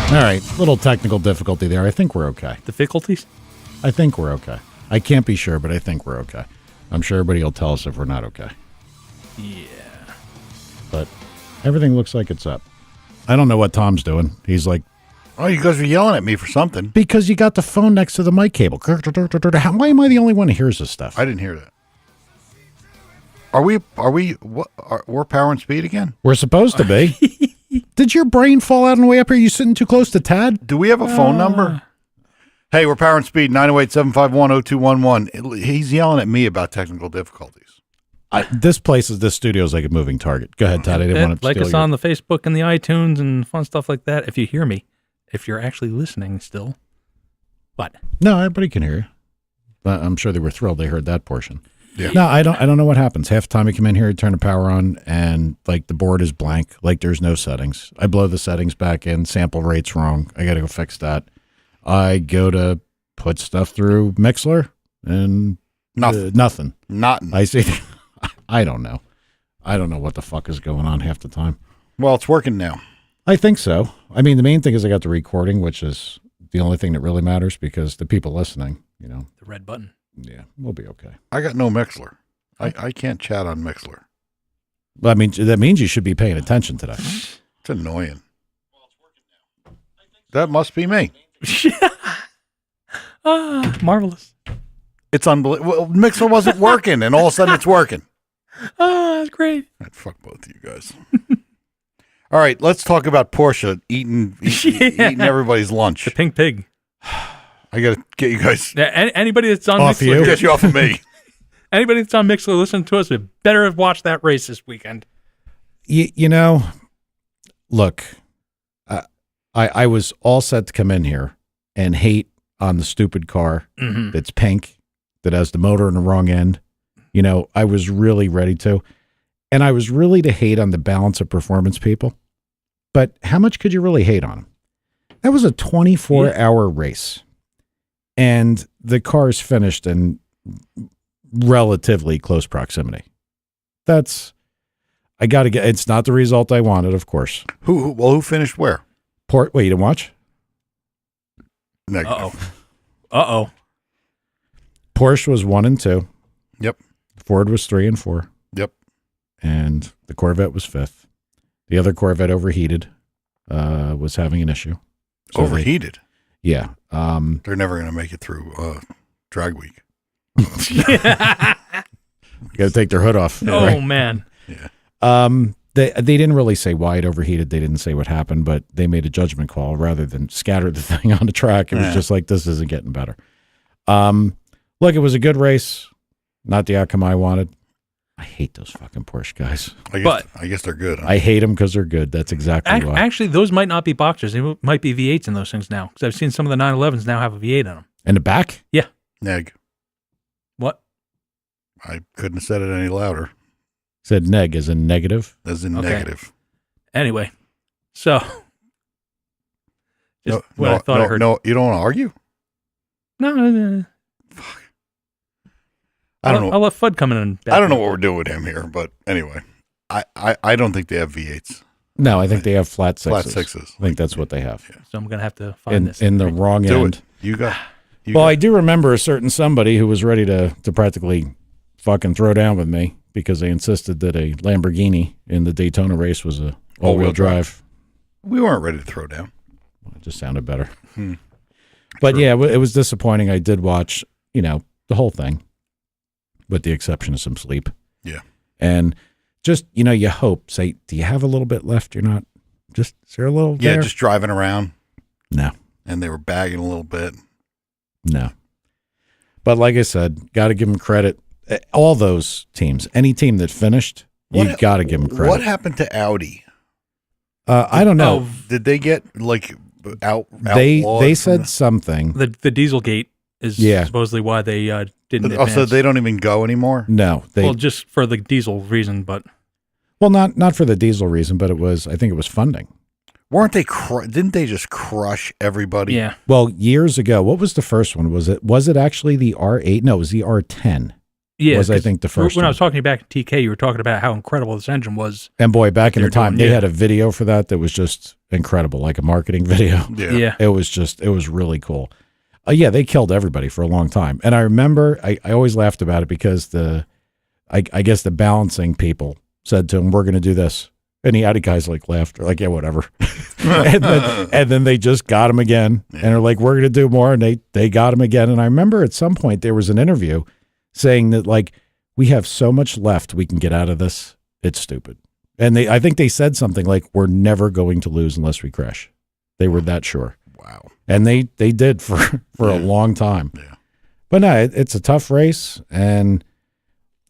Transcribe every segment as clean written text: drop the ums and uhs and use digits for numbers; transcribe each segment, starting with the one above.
All right, little technical difficulty there. I think we're okay. Difficulties? I think we're okay. I can't be sure, but I think we're okay. I'm sure everybody will tell us if we're not okay. Yeah. But everything looks like it's up. I don't know what Tom's doing. He's like, oh, you guys are yelling at me for something. because you got the phone next to the mic cable. Why am I the only one who hears this stuff? I didn't hear that. We're power and speed again? We're supposed to be. Did your brain fall out on the way up here? You sitting too close to Tad? Do we have a phone number? Hey, we're power and speed, 908-751-0211. He's yelling at me about technical difficulties. This studio is like a moving target. Go ahead, Tad. I didn't want to like steal us on the Facebook and the iTunes and fun stuff like that. If you hear me, if you're actually listening still. What? No, everybody can hear you. But I'm sure they were thrilled they heard that portion. Yeah. No, I don't know what happens. Half the time you come in here, you turn the power on, and like the board is blank, like there's no settings. I blow the settings back in, sample rate's wrong. I got to go fix that. I go to put stuff through Mixler, and nothing. I see. I don't know. I don't know what the fuck is going on half the time. Well, it's working now. I think so. I mean, the main thing is I got the recording, which is the only thing that really matters because the people listening, The red button. Yeah, we'll be okay. I got no Mixler. I can't chat on Mixler. Well, I mean, that means you should be paying attention today. It's annoying. That must be me. Marvelous. It's unbelievable. Well, Mixler wasn't working, and all of a sudden it's working. That's great. Fuck both of you guys. All right, let's talk about Porsche eating everybody's lunch. The pink pig. I got to get you guys. Anybody that's on off Mixler, Get you off of me. Anybody that's on Mixler listening to us, we better have watched that race this weekend. Look, I was all set to come in here and hate on the stupid car that's pink, that has the motor in the wrong end. I was really ready to. And I was really to hate on the balance of performance people. But how much could you really hate on them? That was a 24-hour race. And the cars finished in relatively close proximity. It's not the result I wanted, of course. Who finished where? Wait, you didn't watch? Negative. Uh-oh. Porsche was 1 and 2. Yep. Ford was 3 and 4. Yep. And the Corvette was 5th. The other Corvette overheated, was having an issue. So Overheated? Yeah. They're never going to make it through drag week. Got to take their hood off. Oh, right? man. Yeah. They didn't really say why it overheated. They didn't say what happened, but they made a judgment call rather than scatter the thing on the track. It was just like, this isn't getting better. Look, it was a good race. Not the outcome I wanted. I hate those fucking Porsche guys. I guess they're good. Huh? I hate them because they're good. That's exactly why. Actually, those might not be boxers. They might be V8s in those things now. Because I've seen some of the 911s now have a V8 on them. In the back? Yeah. Neg. What? I couldn't have said it any louder. Said neg as in negative. As in negative. Anyway, so. I thought I heard. No, you don't want to argue? No. I don't know. I'll let Fudd come in and I don't know what we're doing with him here, but anyway, I don't think they have V8s. No, I think they have flat sixes. Flat sixes. I think that's what they have. Yeah. So I'm going to have to find this. In the wrong Do end. it. You got. I do remember a certain somebody who was ready to practically fucking throw down with me because they insisted that a Lamborghini in the Daytona race was a all-wheel drive. We weren't ready to throw down. It just sounded better. But true. Yeah, it was disappointing. I did watch, the whole thing, with the exception of some sleep. Yeah. And just, you hope, say, do you have a little bit left? You're not, is there a little there? Just driving around. No. And they were bagging a little bit. No. But like I said, got to give them credit. All those teams, any team that finished, you've got to give them credit. What happened to Audi? I don't know. Did they get out? They said something. The Dieselgate is supposedly why they didn't advance. So they don't even go anymore? No. Just for the diesel reason, but. Well, not for the diesel reason, but I think it was funding. Weren't they? Didn't they just crush everybody? Yeah. Well, years ago, what was the first one? Was it actually the R8? No, it was the R10. Yeah, was, I think, the first when I one. was talking to you back in TK, you were talking about how incredible this engine was. And boy, back in the time, doing, they had a video for that was just incredible, like a marketing video. Yeah. It was really cool. Yeah, they killed everybody for a long time. And I remember, I always laughed about it because I guess the balancing people said to him, we're going to do this. And the Audi guys like laughed, like, yeah, whatever. and then they just got him again. And they're like, we're going to do more. And they got him again. And I remember at some point there was an interview saying that, like, we have so much left we can get out of this. It's stupid. And I think they said something like, we're never going to lose unless we crash. They were that sure. Wow. And they did for a long time. Yeah. But no, it's a tough race. And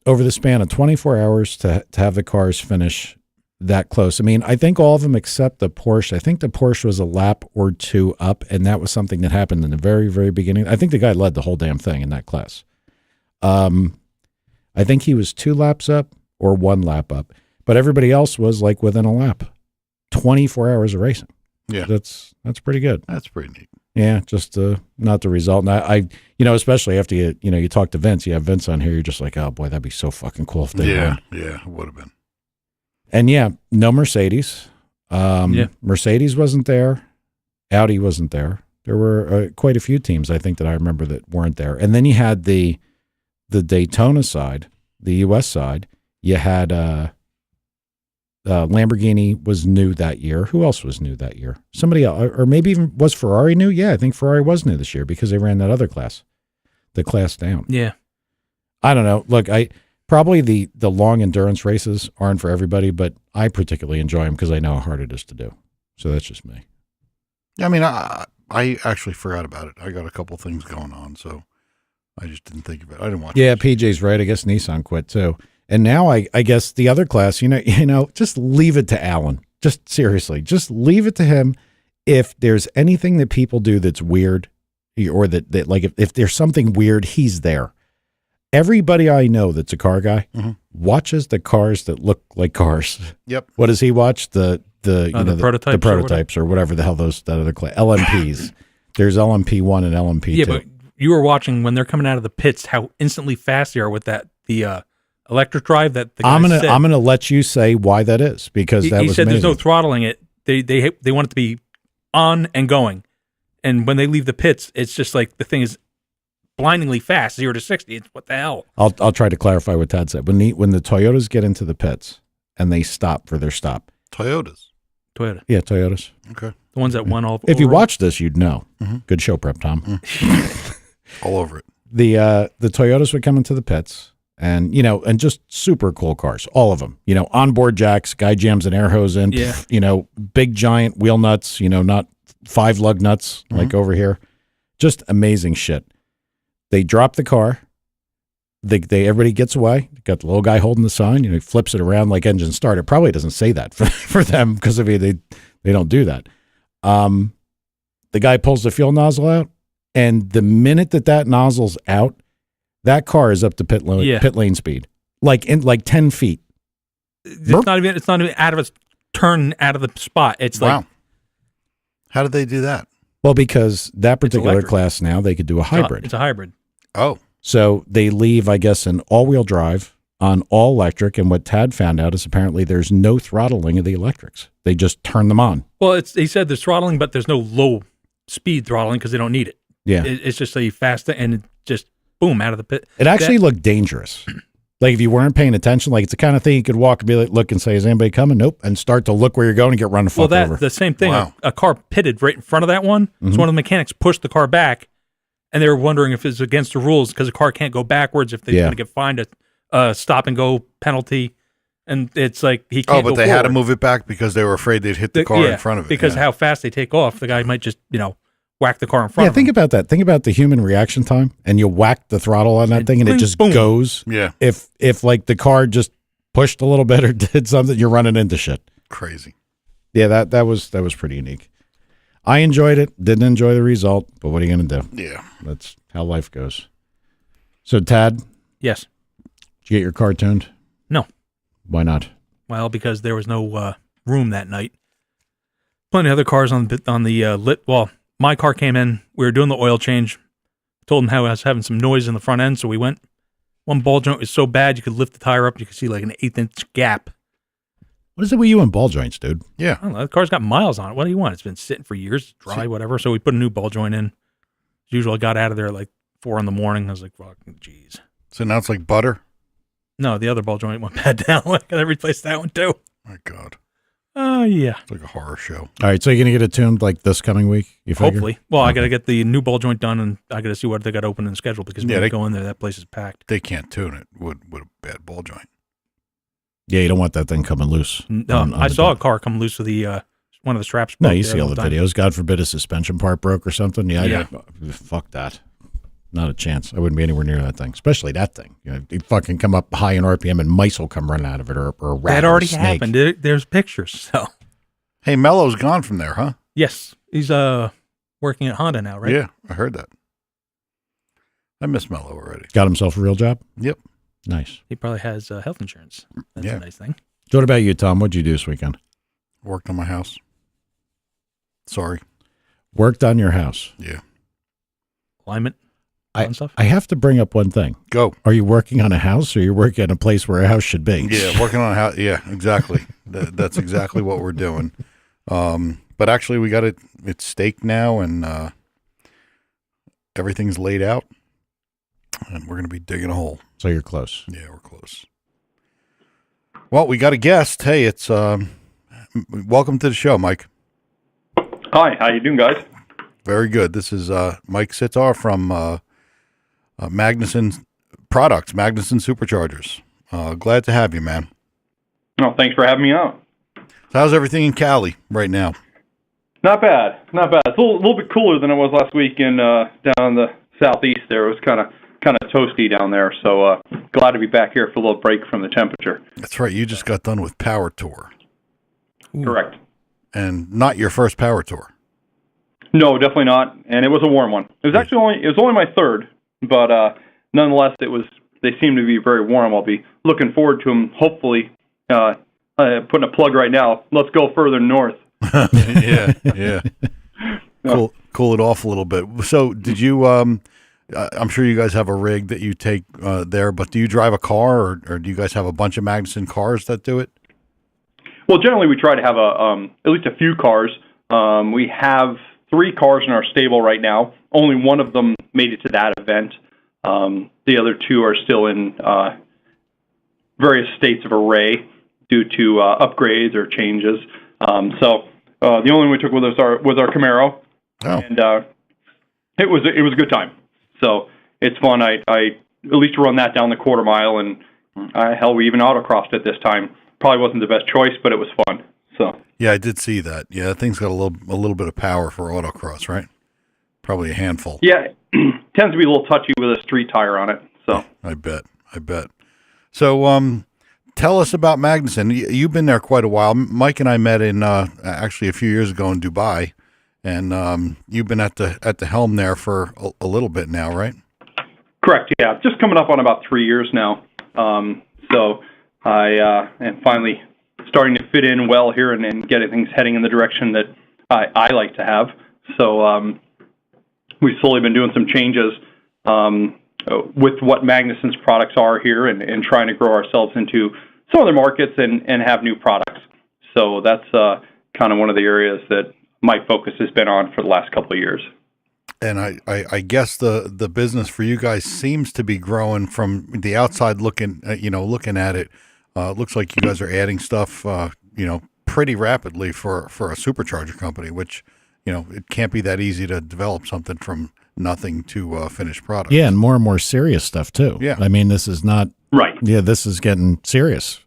over the span of 24 hours to have the cars finish that close. I mean, I think all of them except the Porsche. I think the Porsche was a lap or two up, and that was something that happened in the very, very beginning. I think the guy led the whole damn thing in that class. I think he was 2 laps up or 1 lap up, but everybody else was like within a lap. 24 hours of racing. Yeah. That's pretty good. That's pretty neat. Yeah, just not the result. And I especially after you talk to Vince, you have Vince on here, you're just like, oh boy, that'd be so fucking cool if they won. Yeah, it would have been. And yeah, no Mercedes. Mercedes wasn't there. Audi wasn't there. There were quite a few teams, I think, that I remember that weren't there. And then you had the Daytona side, the U.S. side. You had Lamborghini was new that year. Who else was new that year? Somebody else, or maybe even was Ferrari new? Yeah, I think Ferrari was new this year because they ran that other class, the class down. Yeah. I don't know. Look, probably the long endurance races aren't for everybody, but I particularly enjoy them because I know how hard it is to do. So that's just me. I mean, I actually forgot about it. I got a couple things going on, so I just didn't think of it. I didn't watch it. Yeah, PJ's right. I guess Nissan quit too. And now I guess the other class, just leave it to Alan. Just seriously, just leave it to him. If there's anything that people do that's weird, or that like if there's something weird, he's there. Everybody I know that's a car guy watches the cars that look like cars. Yep. What does he watch? The prototypes, the prototypes or whatever the hell that other class LMPs. There's LMP1 and LMP2. Yeah, but you were watching when they're coming out of the pits how instantly fast they are with the electric drive that the guy I'm gonna let you say why that is, because he was said amazing. There's no throttling it. They want it to be on and going, and when they leave the pits, it's just like the thing is blindingly fast, 0 to 60. It's what the hell. I'll try to clarify what Tad said. When the Toyotas get into the pits and they stop for their stop. Toyota. Yeah, Toyotas. Okay. The ones that won all. If you watch this, you'd know. Good show prep, Tom. All over it. The Toyotas would come into the pits. And, and just super cool cars, all of them, onboard jacks, guy jams an air hose in, big giant wheel nuts, not 5 lug nuts like over here. Just amazing shit. They drop the car. Everybody gets away. Got the little guy holding the sign, he flips it around like engine start. It probably doesn't say that for them because they don't do that. The guy pulls the fuel nozzle out, and the minute that nozzle's out, that car is up to pit lane speed, like 10 feet. It's not even out of its turn out of the spot. It's wow. Like, how did they do that? Well, because that particular class now they could do a hybrid. It's a hybrid. Oh, so they leave, I guess, an all-wheel drive on all electric. And what Tad found out is apparently there's no throttling of the electrics. They just turn them on. Well, he said there's throttling, but there's no low speed throttling because they don't need it. Yeah, it's just a fast and it just. Boom, out of the pit. It actually looked dangerous. Like if you weren't paying attention, like it's the kind of thing you could walk and be like, look and say, is anybody coming? Nope. And start to look where you're going and get run the fuck over. The same thing. Wow. A car pitted right in front of that one. So one of the mechanics pushed the car back, and they were wondering if it's against the rules because the car can't go backwards if they're going to get fined a stop and go penalty. And it's like he can't go but they forward. had to move it back because they were afraid they'd hit the car in front of it. Because how fast they take off, the guy might just, whack the car in front of him. Yeah, think about that. Think about the human reaction time, and you whack the throttle on that thing, and it just goes. Yeah. If like the car just pushed a little bit or did something, you're running into shit. Crazy. Yeah, that was pretty unique. I enjoyed it. Didn't enjoy the result, but what are you going to do? Yeah. That's how life goes. So, Tad? Yes. Did you get your car tuned? No. Why not? Well, because there was no room that night. Plenty of other cars on the lit. Well, my car came in. We were doing the oil change. Told him how I was having some noise in the front end, so we went. One ball joint was so bad you could lift the tire up, you could see like an 1/8-inch gap. What is it with you and ball joints, dude? Yeah. I don't know. The car's got miles on it. What do you want? It's been sitting for years, dry, whatever. So we put a new ball joint in. As usual, I got out of there at like 4 in the morning. I was like, fucking jeez. So now it's like butter? No, the other ball joint went bad down. I got to replace that one too. My God. Oh, yeah. It's like a horror show. All right, so you're going to get it tuned like this coming week? You figure? Hopefully. Well, I got to get the new ball joint done, and I got to see what they got open and scheduled because when they you go in there, that place is packed. They can't tune it with a bad ball joint. Yeah, you don't want that thing coming loose. No, I saw a car come loose with the one of the straps. No, you see all the videos. God forbid a suspension part broke or something. Yeah. Fuck that. Not a chance. I wouldn't be anywhere near that thing, especially that thing. You fucking come up high in RPM and mice will come running out of it, or a rat. That or already a snake. happened. There's pictures. So Hey, Mello's gone from there, huh? yes, he's working at Honda now, right? Yeah, I heard that. I miss Mello already. Got himself a real job? Yep. Nice. He probably has health insurance. That's a nice thing. So what about you, Tom? What'd you do this weekend? Worked on my house. Sorry. Worked on your house. Yeah. Alignment. Stuff. I have to bring up one thing. Go. Are you working on a house, or are you working at a place where a house should be? Yeah, working on a house. Yeah, exactly. That's exactly what we're doing. But actually, we got it. It's staked now, and everything's laid out, and we're going to be digging a hole. So you're close. Yeah, we're close. Well, we got a guest. Hey, it's welcome to the show, Mike. Hi, how you doing, guys? Very good. This is Mike Sitar from Magnuson Products, Magnuson Superchargers. Glad to have you, man. No, thanks for having me out. So how's everything in Cali right now? Not bad, not bad. It's a little bit cooler than it was last week in down in the southeast. There it was kind of toasty down there. So glad to be back here for a little break from the temperature. That's right. You just got done with Power Tour. Ooh. Correct. And not your first Power Tour. No, definitely not. And it was a warm one. It was actually only my third, but nonetheless, they seem to be very warm. I'll be looking forward to them. Hopefully, putting a plug right now. Let's go further north. Yeah. Cool it off a little bit. So, did you? I'm sure you guys have a rig that you take there, but do you drive a car, or do you guys have a bunch of Magnuson cars that do it? Well, generally, we try to have at least a few cars. We have 3 cars in our stable right now. Only one of them made it to that event. The other 2 are still in various states of array due to upgrades or changes. So the only one we took with us was our Camaro, and it was a good time. So it's fun. I at least run that down the quarter mile, and hell, we even autocrossed it this time. Probably wasn't the best choice, but it was fun. So yeah, I did see that. Yeah, that thing's got a little bit of power for autocross, right? Probably a handful. Yeah, tends to be a little touchy with a street tire on it. So I bet. So tell us about Magnuson. You've been there quite a while. Mike and I met in actually a few years ago in Dubai, and you've been at the helm there for a little bit now, right? Correct. Yeah, just coming up on about 3 years now. So I am finally starting to fit in well here and getting things heading in the direction that I like to have. So we've slowly been doing some changes with what Magnuson's products are here and trying to grow ourselves into some other markets and have new products. So that's kind of one of the areas that my focus has been on for the last couple of years. And I guess the business for you guys seems to be growing from the outside looking at it. Looks like you guys are adding stuff, pretty rapidly for a supercharger company, which, it can't be that easy to develop something from nothing to finished product. Yeah, and more serious stuff too. Yeah. I mean, this is not right. Yeah, this is getting serious.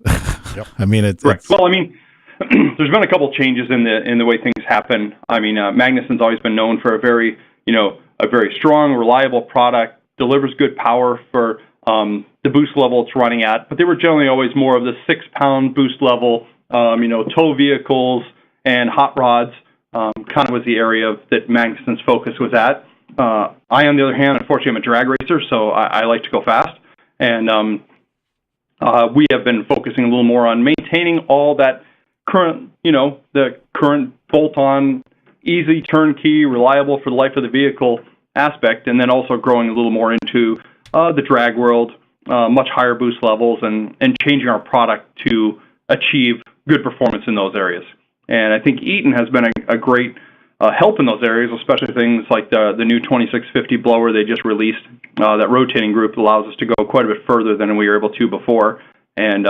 Yep. I mean, it's well, I mean, there's been a couple changes in the way things happen. I mean, Magnuson's always been known for a very strong, reliable product, delivers good power for the boost level it's running at, but they were generally always more of the 6-pound boost level, tow vehicles and hot rods, kind of was the area that Magnuson's focus was at. I, on the other hand, unfortunately, I'm a drag racer, so I like to go fast, and we have been focusing a little more on maintaining all that current, the current bolt-on, easy, turnkey, reliable for the life of the vehicle aspect, and then also growing a little more into the drag world, much higher boost levels and changing our product to achieve good performance in those areas. And I think Eaton has been a great help in those areas, especially things like the new 2650 blower they just released. That rotating group allows us to go quite a bit further than we were able to before, and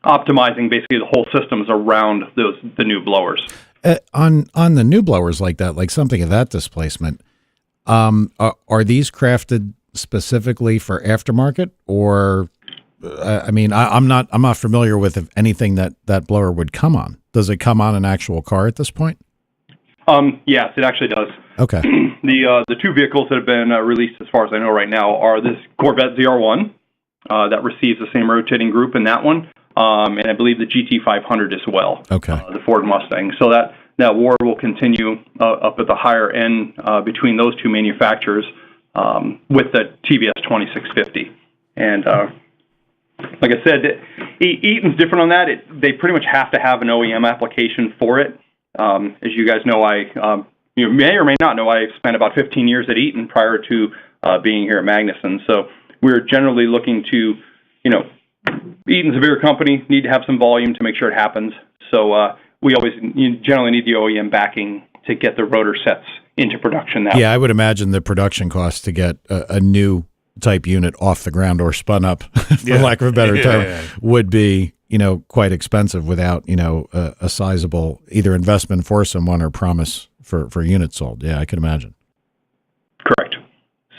optimizing basically the whole systems around the new blowers. On the new blowers like that, like something of that displacement, are these crafted specifically for aftermarket, or I mean, I'm not familiar with anything that blower would come on. Does it come on an actual car at this point? Yes, it actually does. Okay. The two vehicles that have been released, as far as I know right now, are this Corvette ZR1 that receives the same rotating group in that one, and I believe the GT500 as well. Okay. The Ford Mustang. So that war will continue up at the higher end between those two manufacturers with the TVS 2650. And like I said, Eaton's different on that. They pretty much have to have an OEM application for it. As you guys know, you may or may not know, I spent about 15 years at Eaton prior to being here at Magnuson. So we're generally looking to, Eaton's a bigger company, need to have some volume to make sure it happens. So we always generally need the OEM backing to get the rotor sets into production now. Yeah, I would imagine the production cost to get a new type unit off the ground or spun up, for lack of a better term, would be, quite expensive without, a sizable either investment for someone or promise for units sold. Yeah, I could imagine. Correct.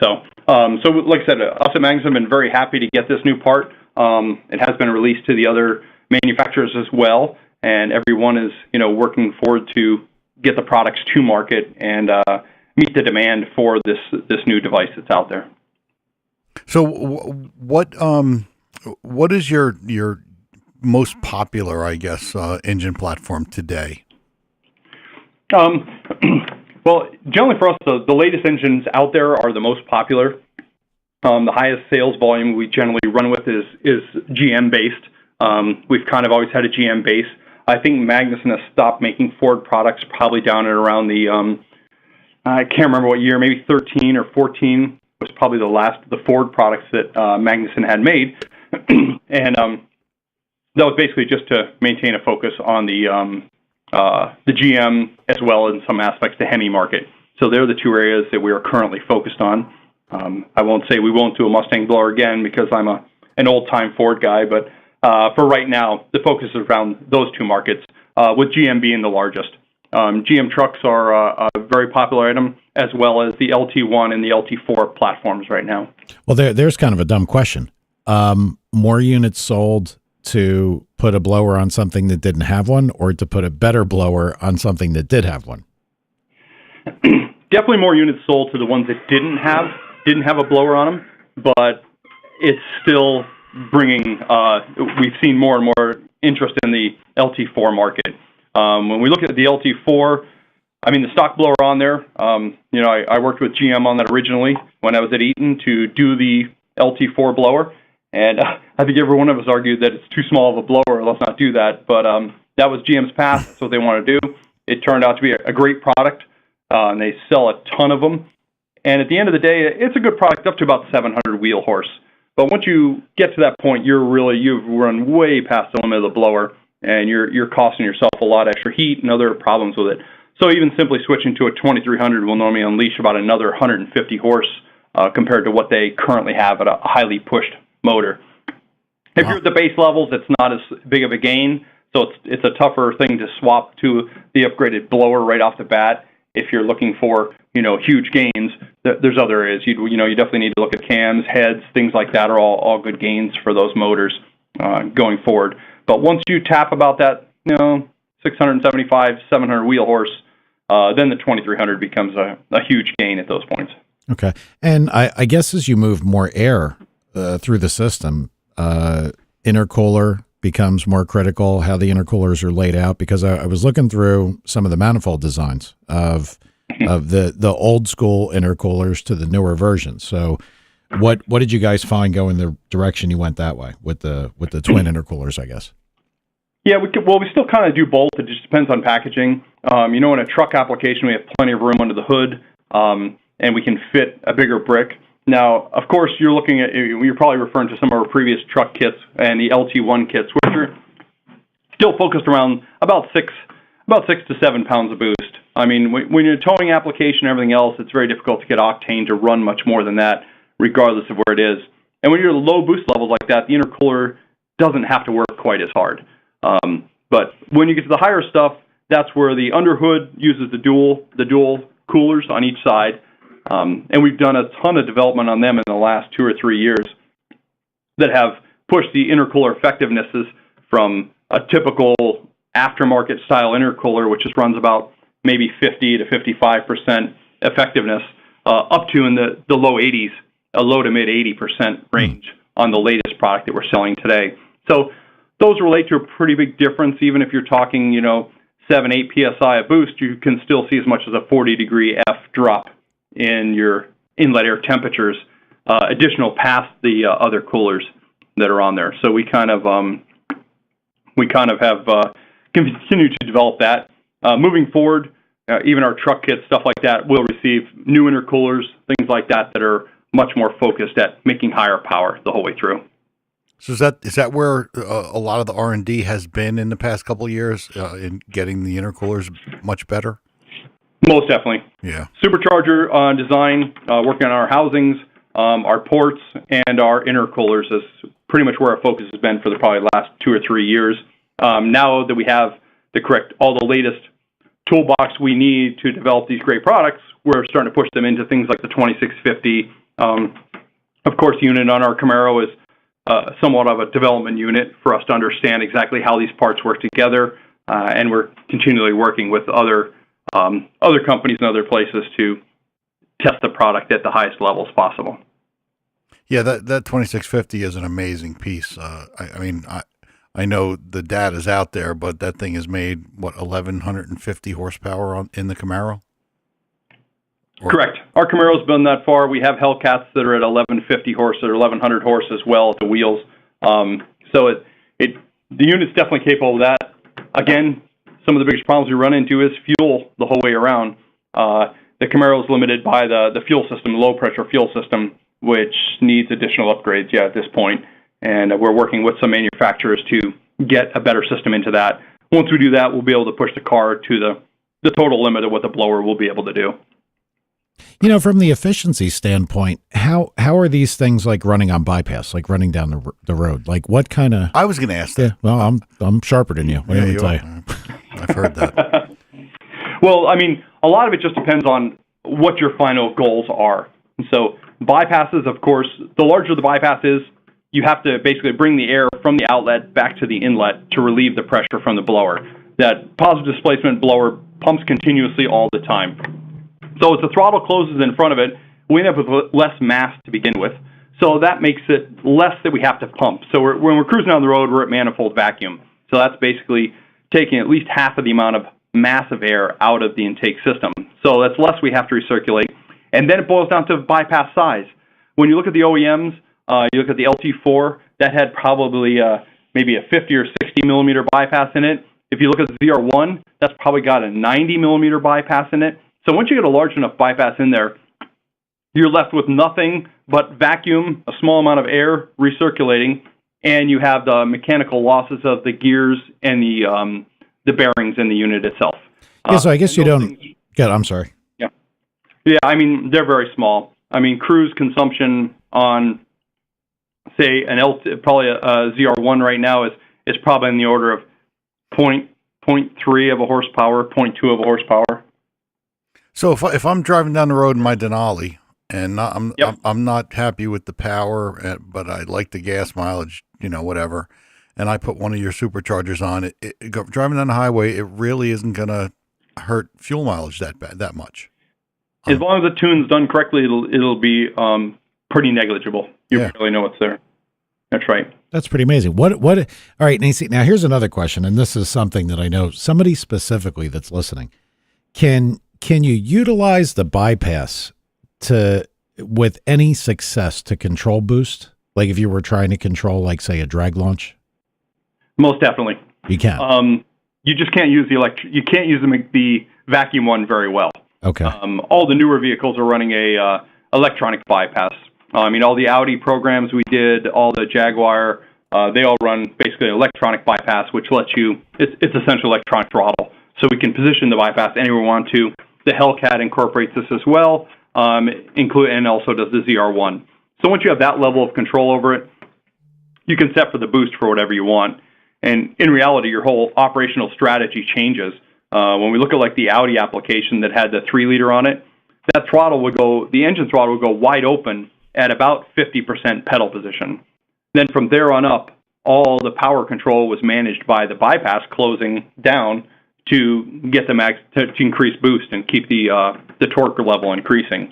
So like I said, us at Magnuson have been very happy to get this new part. It has been released to the other manufacturers as well, and everyone is, working forward to get the products to market and meet the demand for this new device that's out there. So what is your most popular, I guess, engine platform today? Well, generally for us, the latest engines out there are the most popular. The highest sales volume we generally run with is GM based. We've kind of always had a GM base. I think Magnuson has stopped making Ford products probably down at around the I can't remember what year, maybe 13 or 14 was probably the last of the Ford products that Magnuson had made, and that was basically just to maintain a focus on the GM as well as in some aspects the Hemi market. So they're the two areas that we are currently focused on. I won't say we won't do a Mustang blower again because I'm an old-time Ford guy, but for right now, the focus is around those two markets, with GM being the largest. GM trucks are a very popular item, as well as the LT1 and the LT4 platforms right now. Well, there's kind of a dumb question. More units sold to put a blower on something that didn't have one, or to put a better blower on something that did have one? Definitely more units sold to the ones that didn't have a blower on them, but it's still bringing, we've seen more and more interest in the LT4 market. When we look at the LT4, I mean, the stock blower on there, I worked with GM on that originally when I was at Eaton to do the LT4 blower, and I think every one of us argued that it's too small of a blower, let's not do that, but that was GM's path, that's what they want to do. It turned out to be a great product, and they sell a ton of them, and at the end of the day, it's a good product up to about 700 wheel horse. But once you get to that point, you've run way past the limit of the blower, and you're costing yourself a lot extra heat and other problems with it. So even simply switching to a 2300 will normally unleash about another 150 horse compared to what they currently have at a highly pushed motor. If you're at the base levels, it's not as big of a gain, so it's a tougher thing to swap to the upgraded blower right off the bat. If you're looking for huge gains, there's other areas. You definitely need to look at cams, heads, things like that are all good gains for those motors going forward. But once you tap about that, 675, 700 wheel horse, then the 2300 becomes a huge gain at those points. Okay. And I guess as you move more air through the system, intercooler becomes more critical, how the intercoolers are laid out, because I was looking through some of the manifold designs of the old school intercoolers to the newer versions. So what did you guys find going the direction you went that way with the twin intercoolers, I guess? Yeah, we still kind of do both. It just depends on packaging. In a truck application, we have plenty of room under the hood, and we can fit a bigger brick. Now, of course, you're probably referring to some of our previous truck kits and the LT1 kits, which are still focused around about 6 to 7 pounds of boost. I mean, when you're towing application and everything else, it's very difficult to get octane to run much more than that, regardless of where it is. And when you're at low boost levels like that, the intercooler doesn't have to work quite as hard. But when you get to the higher stuff, that's where the underhood uses the dual coolers on each side. And we've done a ton of development on them in the last 2 or 3 years that have pushed the intercooler effectivenesses from a typical aftermarket style intercooler, which just runs about maybe 50 to 55% effectiveness, up to in the low 80s, a low to mid 80% range on the latest product that we're selling today. So those relate to a pretty big difference. Even if you're talking, 7, 8 PSI of boost, you can still see as much as a 40-degree F drop in your inlet air temperatures, additional past the other coolers that are on there. So we kind of have continued to develop that. Moving forward, even our truck kits, stuff like that, will receive new intercoolers, things like that are much more focused at making higher power the whole way through. So is that where a lot of the R&D has been in the past couple of years in getting the intercoolers much better? Most definitely. Yeah. Supercharger design, working on our housings, our ports, and our intercoolers is pretty much where our focus has been for the probably last 2 or 3 years. Now that we have all the latest toolbox we need to develop these great products, we're starting to push them into things like the 2650. Of course, unit on our Camaro is somewhat of a development unit for us to understand exactly how these parts work together, and we're continually working with other companies and other places to test the product at the highest levels possible. Yeah, that 2650 is an amazing piece. I know the data's out there, but that thing has made 1,150 horsepower in the Camaro. Correct. Our Camaro's been that far. We have Hellcats that are at 1,150 horse or 1,100 horse as well at the wheels. So the unit's definitely capable of that. Again, some of the biggest problems we run into is fuel the whole way around. The Camaro is limited by the fuel system, low pressure fuel system, which needs additional upgrades at this point. And we're working with some manufacturers to get a better system into that. Once we do that, we'll be able to push the car to the total limit of what the blower will be able to do. From the efficiency standpoint, how are these things like running on bypass, like running down the road? Like what kind of? I was going to ask that. Yeah, well, I'm sharper than you. What do you tell you? I've heard that. Well, a lot of it just depends on what your final goals are. And so bypasses, of course, the larger the bypass is, you have to basically bring the air from the outlet back to the inlet to relieve the pressure from the blower. That positive displacement blower pumps continuously all the time. So as the throttle closes in front of it, we end up with less mass to begin with. So that makes it less that we have to pump. So when we're cruising down the road, we're at manifold vacuum. So that's basically taking at least half of the amount of mass of air out of the intake system. So that's less we have to recirculate. And then it boils down to bypass size. When you look at the OEMs, you look at the LT4, that had probably maybe a 50 or 60 millimeter bypass in it. If you look at the ZR1, that's probably got a 90 millimeter bypass in it. So once you get a large enough bypass in there, you're left with nothing but vacuum, a small amount of air recirculating, and you have the mechanical losses of the gears and the bearings in the unit itself. Yeah, so I guess you don't. Yeah, I'm sorry. Yeah, they're very small. Cruise consumption on, say, probably a ZR1 right now is probably in the order of 0.3 of a horsepower, 0.2 of a horsepower. So if I'm driving down the road in my Denali and I'm not happy with the power, but I like the gas mileage, whatever, and I put one of your superchargers on it, driving down the highway, it really isn't going to hurt fuel mileage that much. As long as the tune's done correctly, it'll be pretty negligible. You really know what's there. That's right. That's pretty amazing. What? All right, Nancy. Now here's another question, and this is something that I know somebody specifically that's listening. Can you utilize the bypass with any success to control boost? Like if you were trying to control, like say, a drag launch? Most definitely. You can. You just can't use you can't use the vacuum one very well. Okay. All the newer vehicles are running a electronic bypass. I mean, all the Audi programs we did, all the Jaguar, they all run basically electronic bypass, which lets you, it's essentially electronic throttle. So we can position the bypass anywhere we want to. The Hellcat incorporates this as well, and also does the ZR1. So once you have that level of control over it, you can set for the boost for whatever you want. And in reality, your whole operational strategy changes. When we look at like the Audi application that had the 3-liter on it, that throttle would go, the engine throttle would go wide open at about 50% pedal position. Then from there on up, all the power control was managed by the bypass closing down to get the max to increase boost and keep the torque level increasing.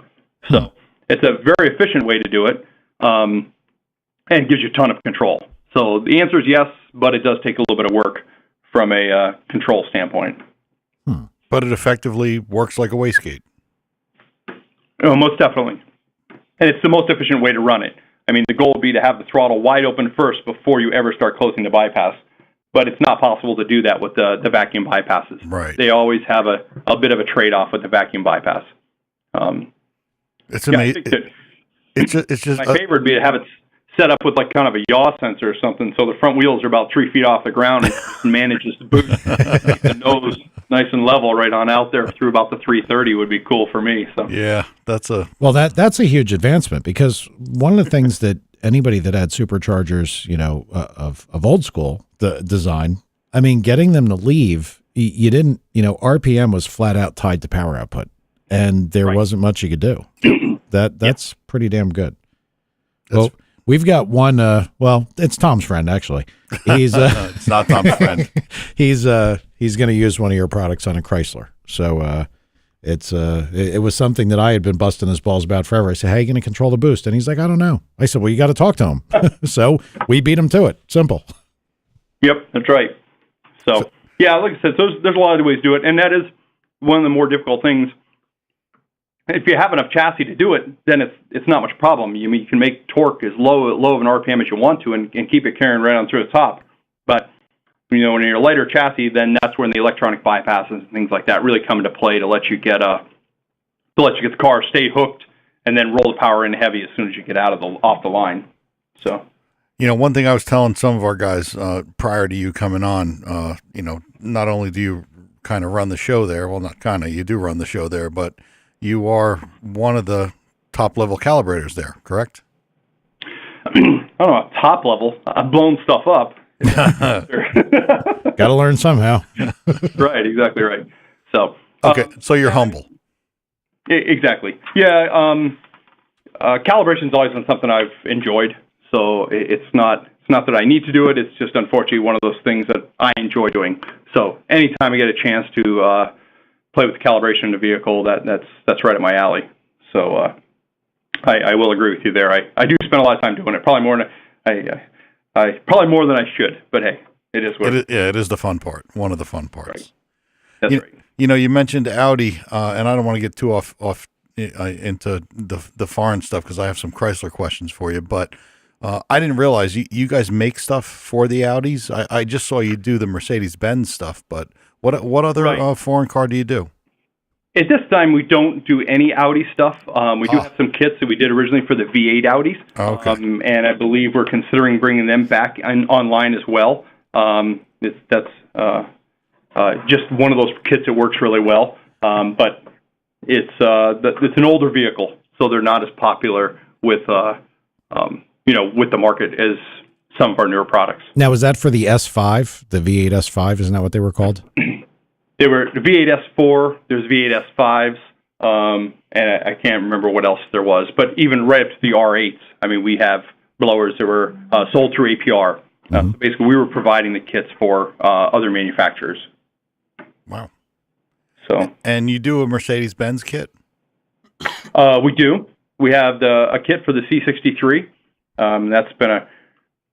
So it's a very efficient way to do it, and gives you a ton of control. So the answer is yes, but it does take a little bit of work from a control standpoint. But it effectively works like a wastegate. Oh, most definitely. And it's the most efficient way to run it. I mean, the goal would be to have the throttle wide open first before you ever start closing the bypass. But it's not possible to do that with the vacuum bypasses. Right. They always have a bit of a trade-off with the vacuum bypass. It's amazing. It's just my favorite would be to have it set up with like kind of a yaw sensor or something, so the front wheels are about 3 feet off the ground and manages to boost. Keep the nose nice and level right on out there through about the 330 would be cool for me. So yeah, that's a huge advancement, because one of the things that anybody that had superchargers, of old school design, I mean, getting them to leave, you didn't, RPM was flat out tied to power output, and there wasn't much you could do. That's pretty damn good. Well, we've got one. It's Tom's friend actually. He's it's not Tom's friend. He's going to use one of your products on a Chrysler. So it was something that I had been busting his balls about forever. I said, "How are you going to control the boost?" And he's like, "I don't know." I said, "Well, you got to talk to him." So we beat him to it. Simple. Yep, that's right. So yeah, like I said, there's a lot of ways to do it, and that is one of the more difficult things. If you have enough chassis to do it, then it's not much problem. You can make torque as low of an RPM as you want to, and keep it carrying right on through the top. But when you're a lighter chassis, then that's when the electronic bypasses and things like that really come into play to let you get the car stay hooked and then roll the power in heavy as soon as you get off the line. So. One thing I was telling some of our guys prior to you coming on, not only do you kind of run the show there, well, not kind of, you do run the show there, but you are one of the top-level calibrators there, correct? I don't know, top level. I've blown stuff up. Got to learn somehow. Right, exactly right. So okay, so you're humble. Exactly. Yeah, calibration's always been something I've enjoyed. So it's not that I need to do it. It's just unfortunately one of those things that I enjoy doing. So anytime I get a chance to play with the calibration of the vehicle, that's right up my alley. So I will agree with you there. I do spend a lot of time doing it, probably more than I should. But hey, it is what it is. Yeah, it is the fun part. One of the fun parts. Right. That's right. You mentioned Audi, and I don't want to get too off into the foreign stuff because I have some Chrysler questions for you, but. I didn't realize you guys make stuff for the Audis. I just saw you do the Mercedes-Benz stuff, but what other foreign car do you do? At this time, we don't do any Audi stuff. We do have some kits that we did originally for the V8 Audis, and I believe we're considering bringing them back online as well. That's just one of those kits that works really well, but it's an older vehicle, so they're not as popular with the market as some of our newer products. Now, was that for the S5, the V8 S5? Isn't that what they were called? They were the V8 S4, there's V8 S5s, and I can't remember what else there was. But even right up to the R8s, I mean, we have blowers that were sold through APR. So basically, we were providing the kits for other manufacturers. Wow. So, and you do a Mercedes-Benz kit? We do. We have a kit for the C63. That's been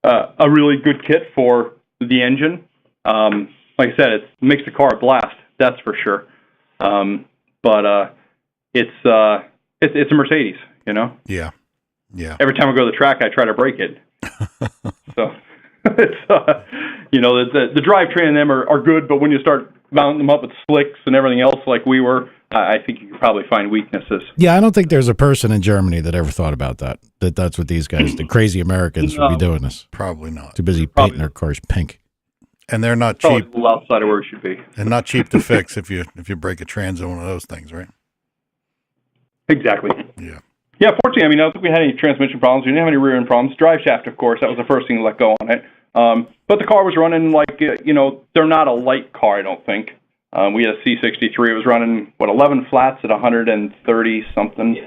a really good kit for the engine. Like I said, it makes the car a blast, that's for sure. But it's a Mercedes, Yeah. Every time I go to the track, I try to break it. So it's the drivetrain in them are good, but when you start mounting them up with slicks and everything else, like we were, I think you could probably find weaknesses. Yeah, I don't think there's a person in Germany that ever thought about that's what these guys, the crazy Americans, would be doing this. Probably not. Too busy painting their cars pink. And they're not Probably cheap. a little outside of where it should be. And not cheap to fix if you break a trans in one of those things, right? Exactly. Yeah. Yeah, fortunately, I mean, I don't think we had any transmission problems. We didn't have any rear end problems. Drive shaft, of course, that was the first thing to let go on it. But the car was running like, they're not a light car, I don't think. We had a C63. It was running, 11 flats at 130 something.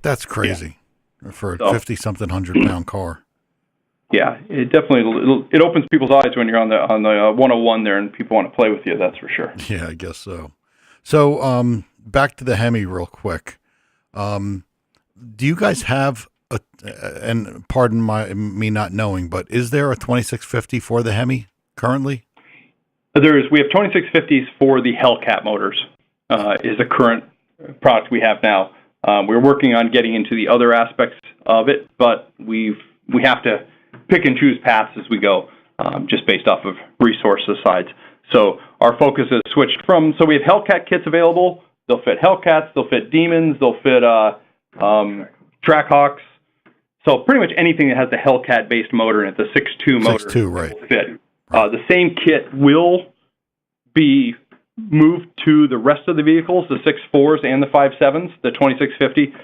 That's crazy for a 50-something 100-pound car. Yeah, it definitely it opens people's eyes when you're on the 101 there and people want to play with you. That's for sure. Yeah, I guess so. So back to the Hemi real quick. Do you guys have and pardon me not knowing, but is there a 2650 for the Hemi currently? We have 2650s for the Hellcat motors. Is the current product we have now. We're working on getting into the other aspects of it, but we have to pick and choose paths as we go, just based off of resource sides. So our focus is switched from, so we have Hellcat kits available. They'll fit Hellcats, they'll fit Demons, they'll fit Trackhawks. So pretty much anything that has the Hellcat-based motor in it, the 6.2 motor, 6.2, right. will fit. The same kit will be moved to the rest of the vehicles, the 6.4s and the 5.7s, the 2650.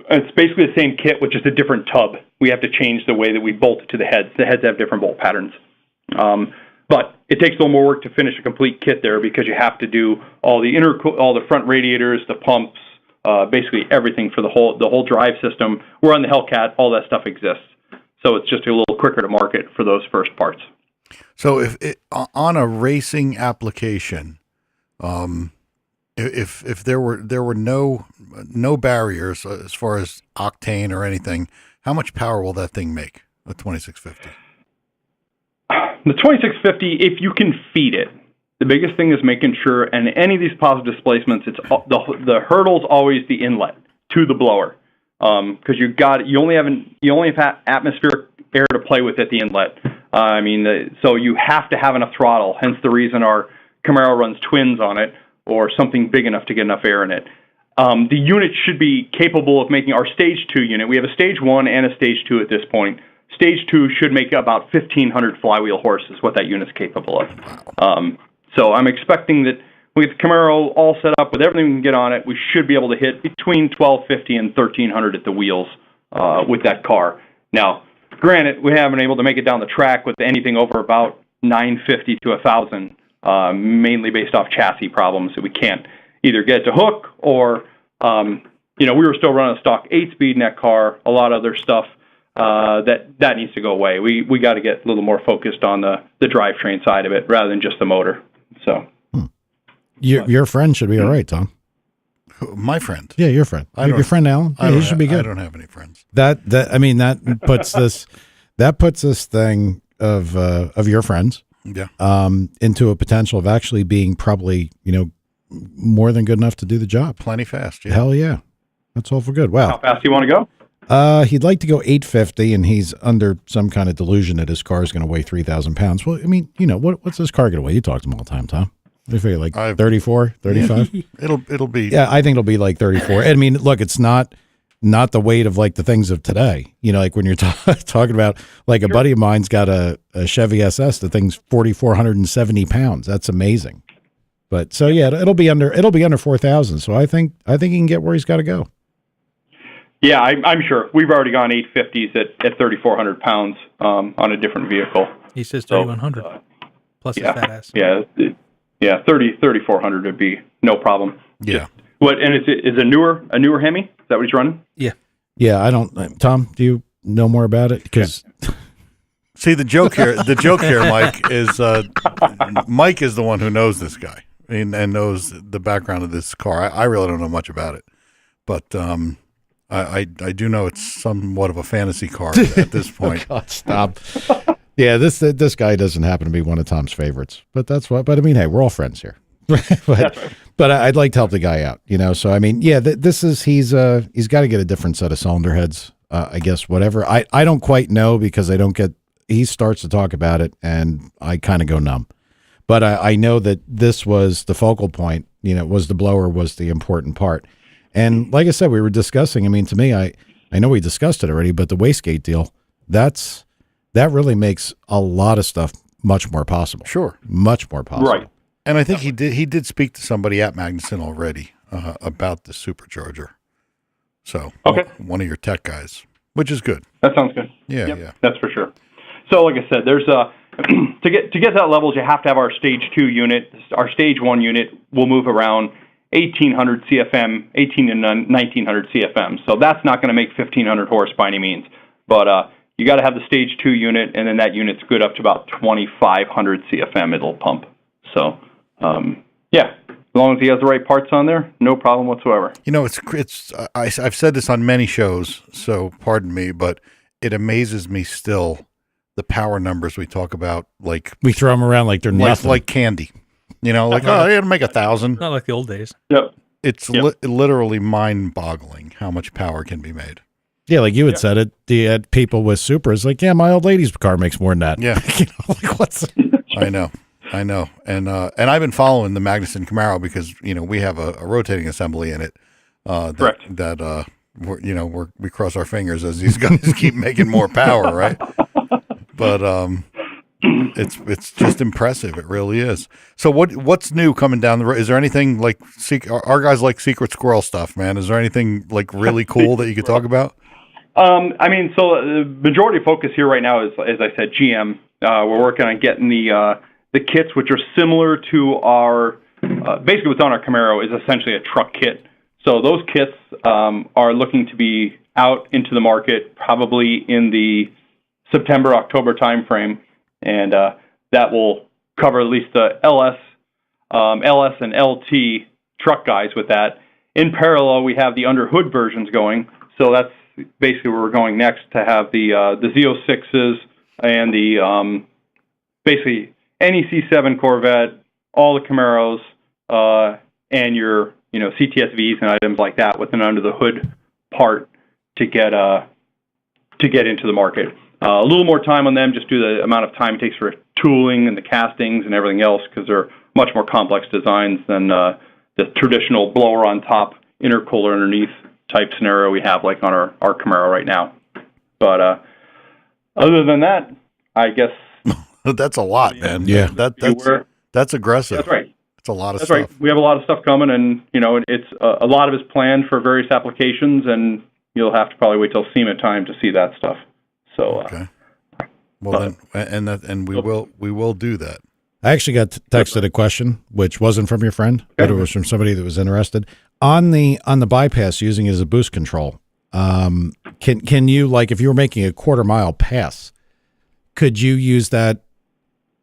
It's basically the same kit with just a different tub. We have to change the way that we bolt it to the heads. The heads have different bolt patterns. But it takes a little more work to finish a complete kit there because you have to do all the front radiators, the pumps, basically everything for the whole drive system. We're on the Hellcat, all that stuff exists. So it's just a little quicker to market for those first parts. So if on a racing application, if there were no barriers as far as octane or anything, how much power will that thing make? A 2650. The 2650, if you can feed it, the biggest thing is making sure, and any of these positive displacements, it's the hurdle's always the inlet to the blower, because you only have atmospheric air to play with at the inlet. So you have to have enough throttle. Hence the reason our Camaro runs twins on it, or something big enough to get enough air in it. The unit should be capable of making our Stage 2 unit. We have a Stage 1 and a Stage 2 at this point. Stage 2 should make about 1,500 flywheel horses, what that unit's capable of. So I'm expecting that with Camaro all set up, with everything we can get on it, we should be able to hit between 1,250 and 1,300 at the wheels with that car. Now, granted, we haven't been able to make it down the track with anything over about 950 to 1,000, mainly based off chassis problems that we can't either get to hook or, we were still running a stock 8-speed in that car, a lot of other stuff. That needs to go away. We got to get a little more focused on the drivetrain side of it rather than just the motor. So, your friend should be all right, Tom. My friend? Yeah, your friend. Your friend Alan. Yeah, he should be good. I don't have any friends. That puts this thing of your friends, into a potential of actually being probably more than good enough to do the job. Plenty fast. Yeah. Hell yeah, that's all for good. Wow. How fast do you want to go? He'd like to go 850, and he's under some kind of delusion that his car is going to weigh 3,000 pounds. Well, I mean, what's this car going to weigh? You talk to him all the time, Tom. They figure like 34, 35. Yeah, it'll be. Yeah, I think it'll be like 34. I mean, look, it's not the weight of like the things of today. Like when you're talking about, like, a buddy of mine's got a Chevy SS. The thing's 4,470 pounds. That's amazing. But so yeah, it'll be under 4,000. So I think he can get where he's got to go. Yeah, I'm sure. We've already gone 850s at 3,400 pounds on a different vehicle. He says 3,100 plus his fat ass. Yeah, 3,400 would be no problem. Yeah. And is a newer Hemi? Is that what he's running? Yeah. Yeah, I don't. Tom, do you know more about it? Because see, the joke here, Mike is the one who knows this guy and knows the background of this car. I really don't know much about it, but I do know it's somewhat of a fantasy car at this point. Oh, God, stop. Yeah, this guy doesn't happen to be one of Tom's favorites, but that's what. But I mean, hey, we're all friends here. but I'd like to help the guy out, So I mean, yeah, he's got to get a different set of cylinder heads. I guess whatever. I don't quite know because I don't get. He starts to talk about it, and I kind of go numb. But I know that this was the focal point. Was the blower was the important part. And like I said, we were discussing. I mean, to me, I know we discussed it already, but the wastegate deal, that really makes a lot of stuff much more possible. Sure, much more possible. Right. And I think he did speak to somebody at Magnuson already about the supercharger. So okay, one of your tech guys, which is good. That sounds good. Yeah, yep, yeah, that's for sure. So, like I said, there's to get to that levels, you have to have our stage 2 unit. Our stage 1 unit will move around 1,800 CFM, 18 to 1,900 CFM. So that's not going to make 1,500 horse by any means. But you got to have the stage 2 unit, and then that unit's good up to about 2,500 CFM. It'll pump. So, yeah. As long as he has the right parts on there, no problem whatsoever. I've said this on many shows, so pardon me, but it amazes me still the power numbers we talk about. Like we throw them around like they're nothing, like candy. It'll make 1,000. Not like the old days. Yep. It's literally mind-boggling how much power can be made. Yeah, like you had said it. You had people with Supras like, yeah, my old lady's car makes more than that. Yeah, what's? I know, and I've been following the Magnuson Camaro because we have a rotating assembly in it. Correct. We cross our fingers as these guys keep making more power, right? But it's just impressive. It really is. So what's new coming down the road? Is there anything like our guys like secret squirrel stuff, man? Is there anything like really cool that you could talk about? I mean, so the majority of focus here right now is, as I said, GM. We're working on getting the kits, which are similar to our, basically what's on our Camaro is essentially a truck kit. So those kits are looking to be out into the market probably in the September, October timeframe, and that will cover at least the LS and LT truck guys with that. In parallel, we have the under hood versions going, so that's basically where we're going next to have the Z06s and the basically any C7 Corvette, all the Camaros, and your CTSVs and items like that with an under the hood part to get into the market. A little more time on them just due to the amount of time it takes for tooling and the castings and everything else because they're much more complex designs than the traditional blower on top, intercooler underneath type scenario we have like on our Camaro right now. But other than that, I guess that's a lot, man. Yeah, that's aggressive. That's right. It's a lot of That's stuff. right. We have a lot of stuff coming, and it's a lot of it's planned for various applications, and you'll have to probably wait till SEMA time to see that stuff. So okay. Well, then we will do that. I actually got texted a question, which wasn't from your friend, but it was from somebody that was interested on the bypass using it as a boost control. Can you, like, if you were making a quarter-mile pass, could you use that?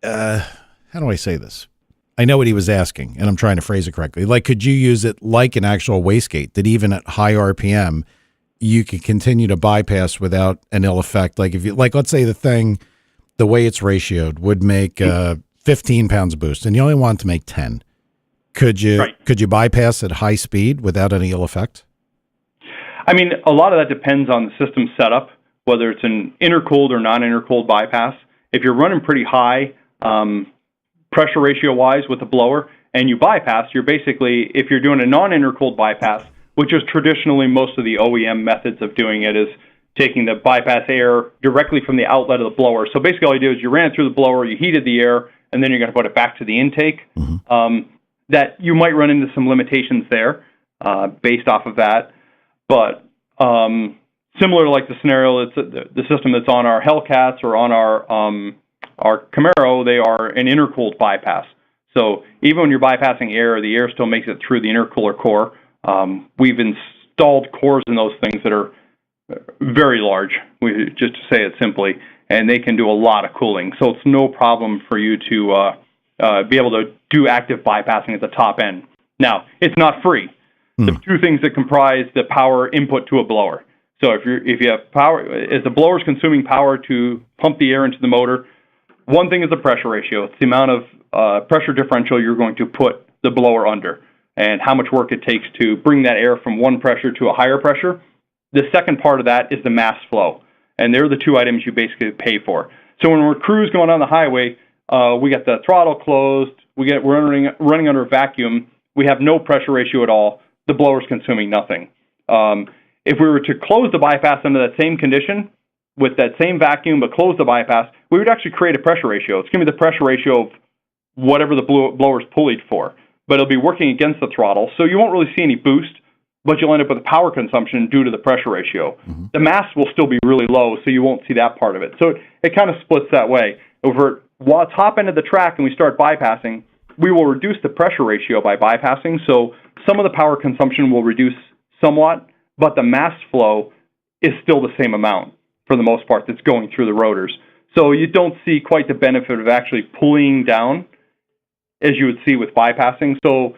How do I say this? I know what he was asking, and I'm trying to phrase it correctly. Like, could you use it like an actual wastegate that even at high RPM, you could continue to bypass without an ill effect? Like, if you, like, let's say the way it's ratioed would make 15 pounds of boost, and you only want to make 10. Could you bypass at high speed without any ill effect? I mean, a lot of that depends on the system setup, whether it's an intercooled or non-intercooled bypass. If you're running pretty high pressure ratio-wise with the blower and you bypass, you're basically, if you're doing a non-intercooled bypass, which is traditionally most of the OEM methods of doing it, is taking the bypass air directly from the outlet of the blower. So basically all you do is you ran it through the blower, you heated the air, and then you're going to put it back to the intake. Mm-hmm. That you might run into some limitations there based off of that. But similar to like the scenario, it's the system that's on our Hellcats or on our Camaro, they are an intercooled bypass. So even when you're bypassing air, the air still makes it through the intercooler core. We've installed cores in those things that are very large, just to say it simply, and they can do a lot of cooling. So it's no problem for you to be able to do active bypassing at the top end. Now, it's not free. The two things that comprise the power input to a blower. So if you have power, if the blower is consuming power to pump the air into the motor, one thing is the pressure ratio. It's the amount of pressure differential you're going to put the blower under and how much work it takes to bring that air from one pressure to a higher pressure. The second part of that is the mass flow, and they're the two items you basically pay for. So when we're crews going on the highway, we got the throttle closed, we're running under a vacuum, we have no pressure ratio at all, the blower's consuming nothing. If we were to close the bypass under that same condition, with that same vacuum, but close the bypass, we would actually create a pressure ratio. It's going to be the pressure ratio of whatever the blower's pulleyed for, but it'll be working against the throttle, so you won't really see any boost, but you'll end up with a power consumption due to the pressure ratio. Mm-hmm. The mass will still be really low, so you won't see that part of it. So it kind of splits that way. Over while it's top end of the track and we start bypassing, we will reduce the pressure ratio by bypassing, so some of the power consumption will reduce somewhat, but the mass flow is still the same amount for the most part that's going through the rotors. So you don't see quite the benefit of actually pulling down as you would see with bypassing. So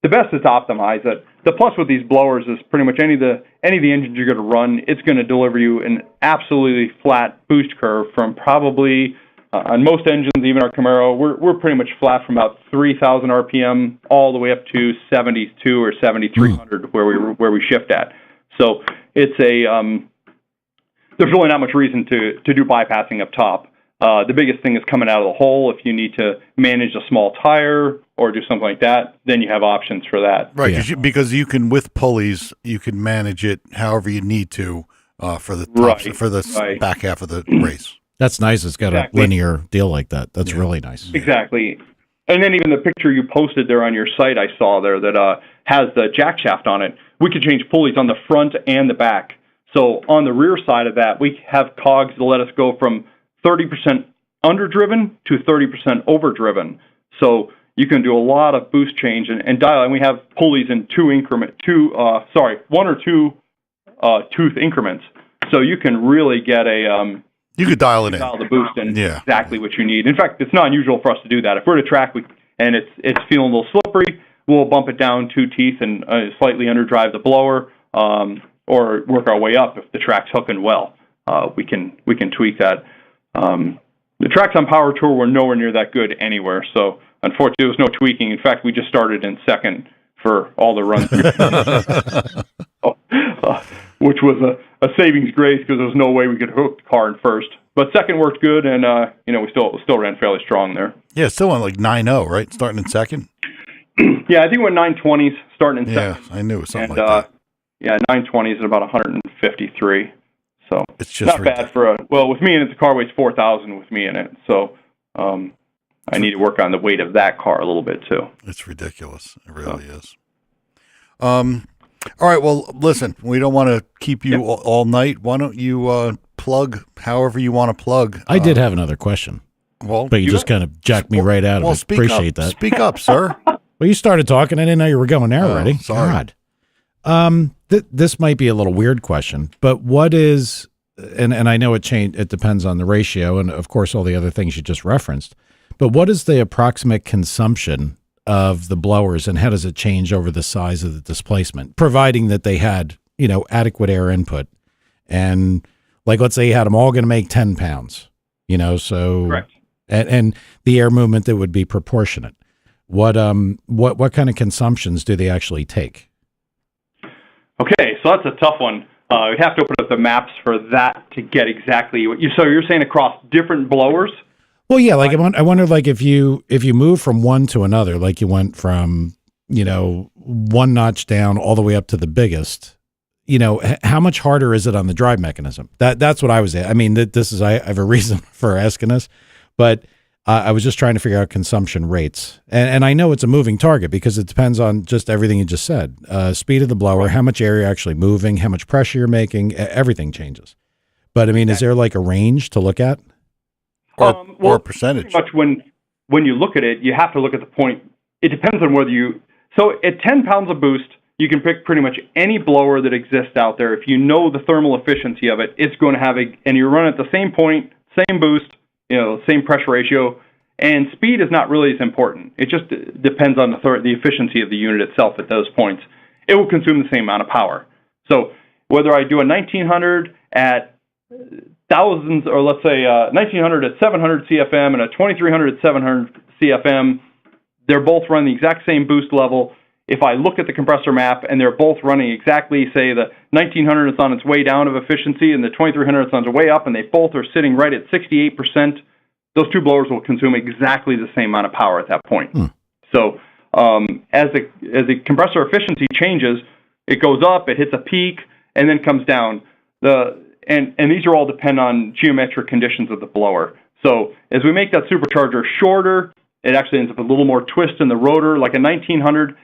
the best is to optimize it. The plus with these blowers is pretty much any of the engines you're going to run, it's going to deliver you an absolutely flat boost curve from probably, on most engines, even our Camaro, we're pretty much flat from about 3,000 RPM all the way up to 72 or 7,300 where we shift at. So it's there's really not much reason to do bypassing up top. The biggest thing is coming out of the hole. If you need to manage a small tire or do something like that, then you have options for that. Right, yeah. Because you can, with pulleys, you can manage it however you need to for the back half of the race. That's nice. It's got a linear deal like that. That's really nice. Exactly. And then even the picture you posted there on your site, I saw there that has the jack shaft on it. We could change pulleys on the front and the back. So on the rear side of that, we have cogs to let us go from 30% underdriven to 30% overdriven. So you can do a lot of boost change and dial. And we have pulleys in one or two tooth increments. So you can really get you could dial it in. Dial the boost in exactly what you need. In fact, it's not unusual for us to do that. If we're at a track and it's feeling a little slippery, we'll bump it down 2 teeth and slightly underdrive the blower, or work our way up if the track's hooking well. We can tweak that. The tracks on Power Tour were nowhere near that good anywhere, so unfortunately there was no tweaking. In fact, we just started in second for all the runs, which was a savings grace because there was no way we could hook the car in first. But second worked good, and we still ran fairly strong there. Yeah, still on like 9.0, right? Starting in second. Yeah, I think we went 920s starting in second. Yeah, I knew it was something like that. Yeah, 920s at about 153. So it's just not bad with me in it, the car weighs 4,000 with me in it. So I need to work on the weight of that car a little bit too. It's ridiculous. It really is. All right. Well, listen, we don't want to keep you all night. Why don't you plug however you want to plug? I did have another question. Well, but you just kind of jacked me right out of it. Appreciate that. Speak up, sir. Well, you started talking. I didn't know you were going there already. Sorry. God. This might be a little weird question, but what is, and I know it depends on the ratio and of course all the other things you just referenced, but what is the approximate consumption of the blowers and how does it change over the size of the displacement, providing that they had, adequate air input and like, let's say you had them all going to make 10 pounds, so, correct. And the air movement that would be proportionate. What kind of consumptions do they actually take? Okay, so that's a tough one. We'd have to open up the maps for that to get exactly what so you're saying across different blowers? Well, yeah, like I wonder, like if you move from one to another, like you went from, one notch down all the way up to the biggest, how much harder is it on the drive mechanism? That's what I was at. I mean, I have a reason for asking this, but I was just trying to figure out consumption rates. And I know it's a moving target because it depends on just everything you just said. Speed of the blower, how much air you're actually moving, how much pressure you're making, everything changes. But I mean, is there like a range to look at? Or a percentage? Pretty much when you look at it, you have to look at the point. It depends on whether so at 10 pounds of boost, you can pick pretty much any blower that exists out there. If you know the thermal efficiency of it, it's going to have and you run at the same point, same boost, same pressure ratio, and speed is not really as important. It just depends on the efficiency of the unit itself at those points. It will consume the same amount of power. So whether I do a 1900 at thousands, or let's say 1900 at 700 CFM and a 2300 at 700 CFM, they're both running the exact same boost level. If I look at the compressor map and they're both running exactly, say the 1900 is on its way down of efficiency and the 2300 is on its way up, and they both are sitting right at 68% those two blowers will consume exactly the same amount of power at that point. So as the compressor efficiency changes, it goes up, it hits a peak, and then comes down. And these are all depend on geometric conditions of the blower. So as we make that supercharger shorter, it actually ends up with a little more twist in the rotor. Like a 1900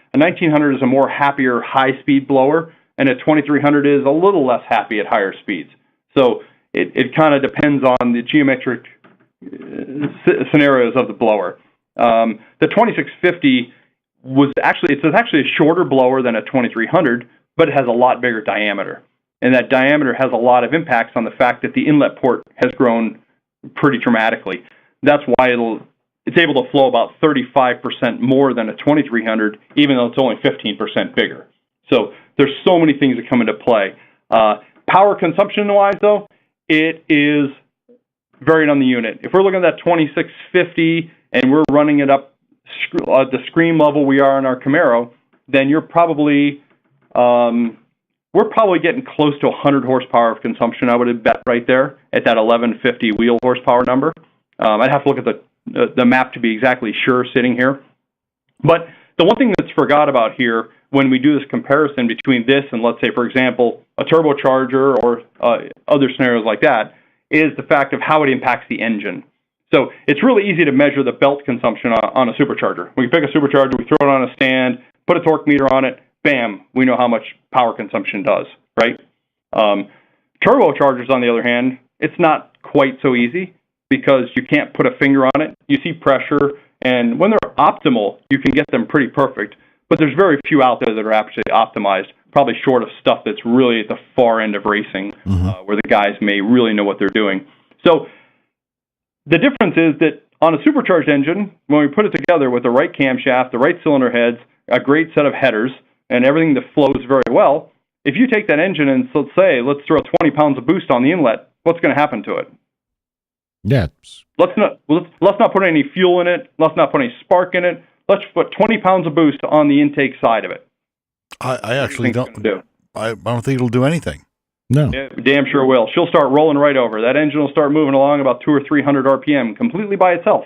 is a more happier high-speed blower, and a 2300 is a little less happy at higher speeds. So it kind of depends on the geometric scenarios of the blower. The 2650 it's actually a shorter blower than a 2300, but it has a lot bigger diameter. And that diameter has a lot of impacts on the fact that the inlet port has grown pretty dramatically. That's why it's able to flow about 35% more than a 2300, even though it's only 15% bigger. So there's so many things that come into play. Power consumption-wise, though, it is varied on the unit. If we're looking at that 2650 and we're running it up the scream level we are in our Camaro, then we're probably getting close to 100 horsepower of consumption, I would bet, right there at that 1150 wheel horsepower number. I'd have to look at the map to be exactly sure sitting here. But the one thing that's forgot about here when we do this comparison between this and, let's say, for example, a turbocharger or other scenarios like that, is the fact of how it impacts the engine. So it's really easy to measure the belt consumption on a supercharger. We pick a supercharger, we throw it on a stand, put a torque meter on it, bam, we know how much power consumption does, right? Turbochargers, on the other hand, it's not quite so easy because you can't put a finger on it. You see pressure, and when they're optimal, you can get them pretty perfect, but there's very few out there that are actually optimized, probably short of stuff that's really at the far end of racing, where the guys may really know what they're doing. So the difference is that on a supercharged engine, when we put it together with the right camshaft, the right cylinder heads, a great set of headers, and everything that flows very well, if you take that engine and let's throw 20 pounds of boost on the inlet, what's going to happen to it? Yeah. Let's not put any fuel in it. Let's not put any spark in it. Let's put 20 pounds of boost on the intake side of it. I actually don't. I don't think it'll do anything. No. Yeah, damn sure will. She'll start rolling right over. That engine will start moving along about 200 or 300 RPM completely by itself,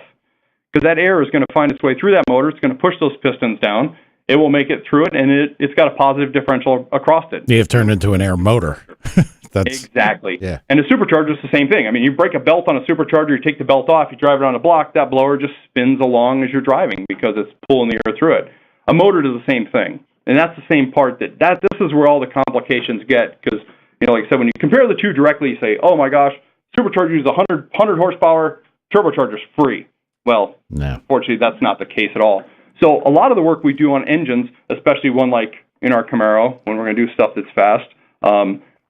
because that air is going to find its way through that motor. It's going to push those pistons down. It will make it through it, and it's got a positive differential across it. You've turned into an air motor. Exactly. Yeah. And a supercharger is the same thing. I mean, you break a belt on a supercharger, you take the belt off, you drive it on a block, that blower just spins along as you're driving because it's pulling the air through it. A motor does the same thing. And that's the same part this is where all the complications get, because, like I said, when you compare the two directly, you say, oh my gosh, supercharger is 100 horsepower, turbocharger's free. Well, Unfortunately, that's not the case at all. So a lot of the work we do on engines, especially one like in our Camaro, when we're going to do stuff that's fast,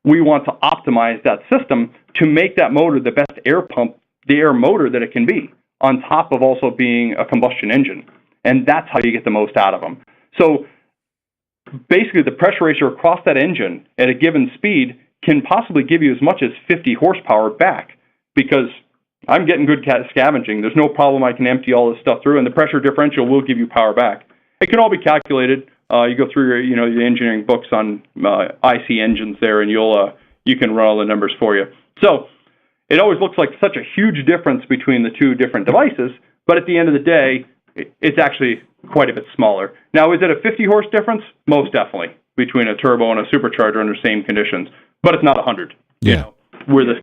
we want to optimize that system to make that motor the best the air motor that it can be, on top of also being a combustion engine. And that's how you get the most out of them. So basically, the pressure ratio across that engine at a given speed can possibly give you as much as 50 horsepower back, because I'm getting good scavenging. There's no problem. I can empty all this stuff through, and the pressure differential will give you power back. It can all be calculated. You go through your engineering books on IC engines there, and you can run all the numbers for you. So it always looks like such a huge difference between the two different devices, but at the end of the day, it's actually quite a bit smaller. Now, is it a 50 horse difference? Most definitely, between a turbo and a supercharger under same conditions, but it's not 100. Yeah. Where the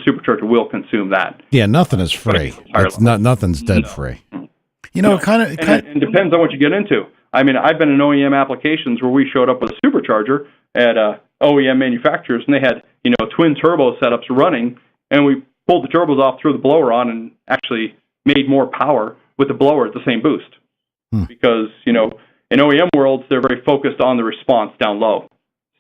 supercharger will consume that. Yeah, nothing is free. Nothing's dead free. It depends on what you get into. I mean, I've been in OEM applications where we showed up with a supercharger at OEM manufacturers, and they had twin turbo setups running, and we pulled the turbos off, threw the blower on, and actually made more power with the blower at the same boost. Because in OEM worlds, they're very focused on the response down low.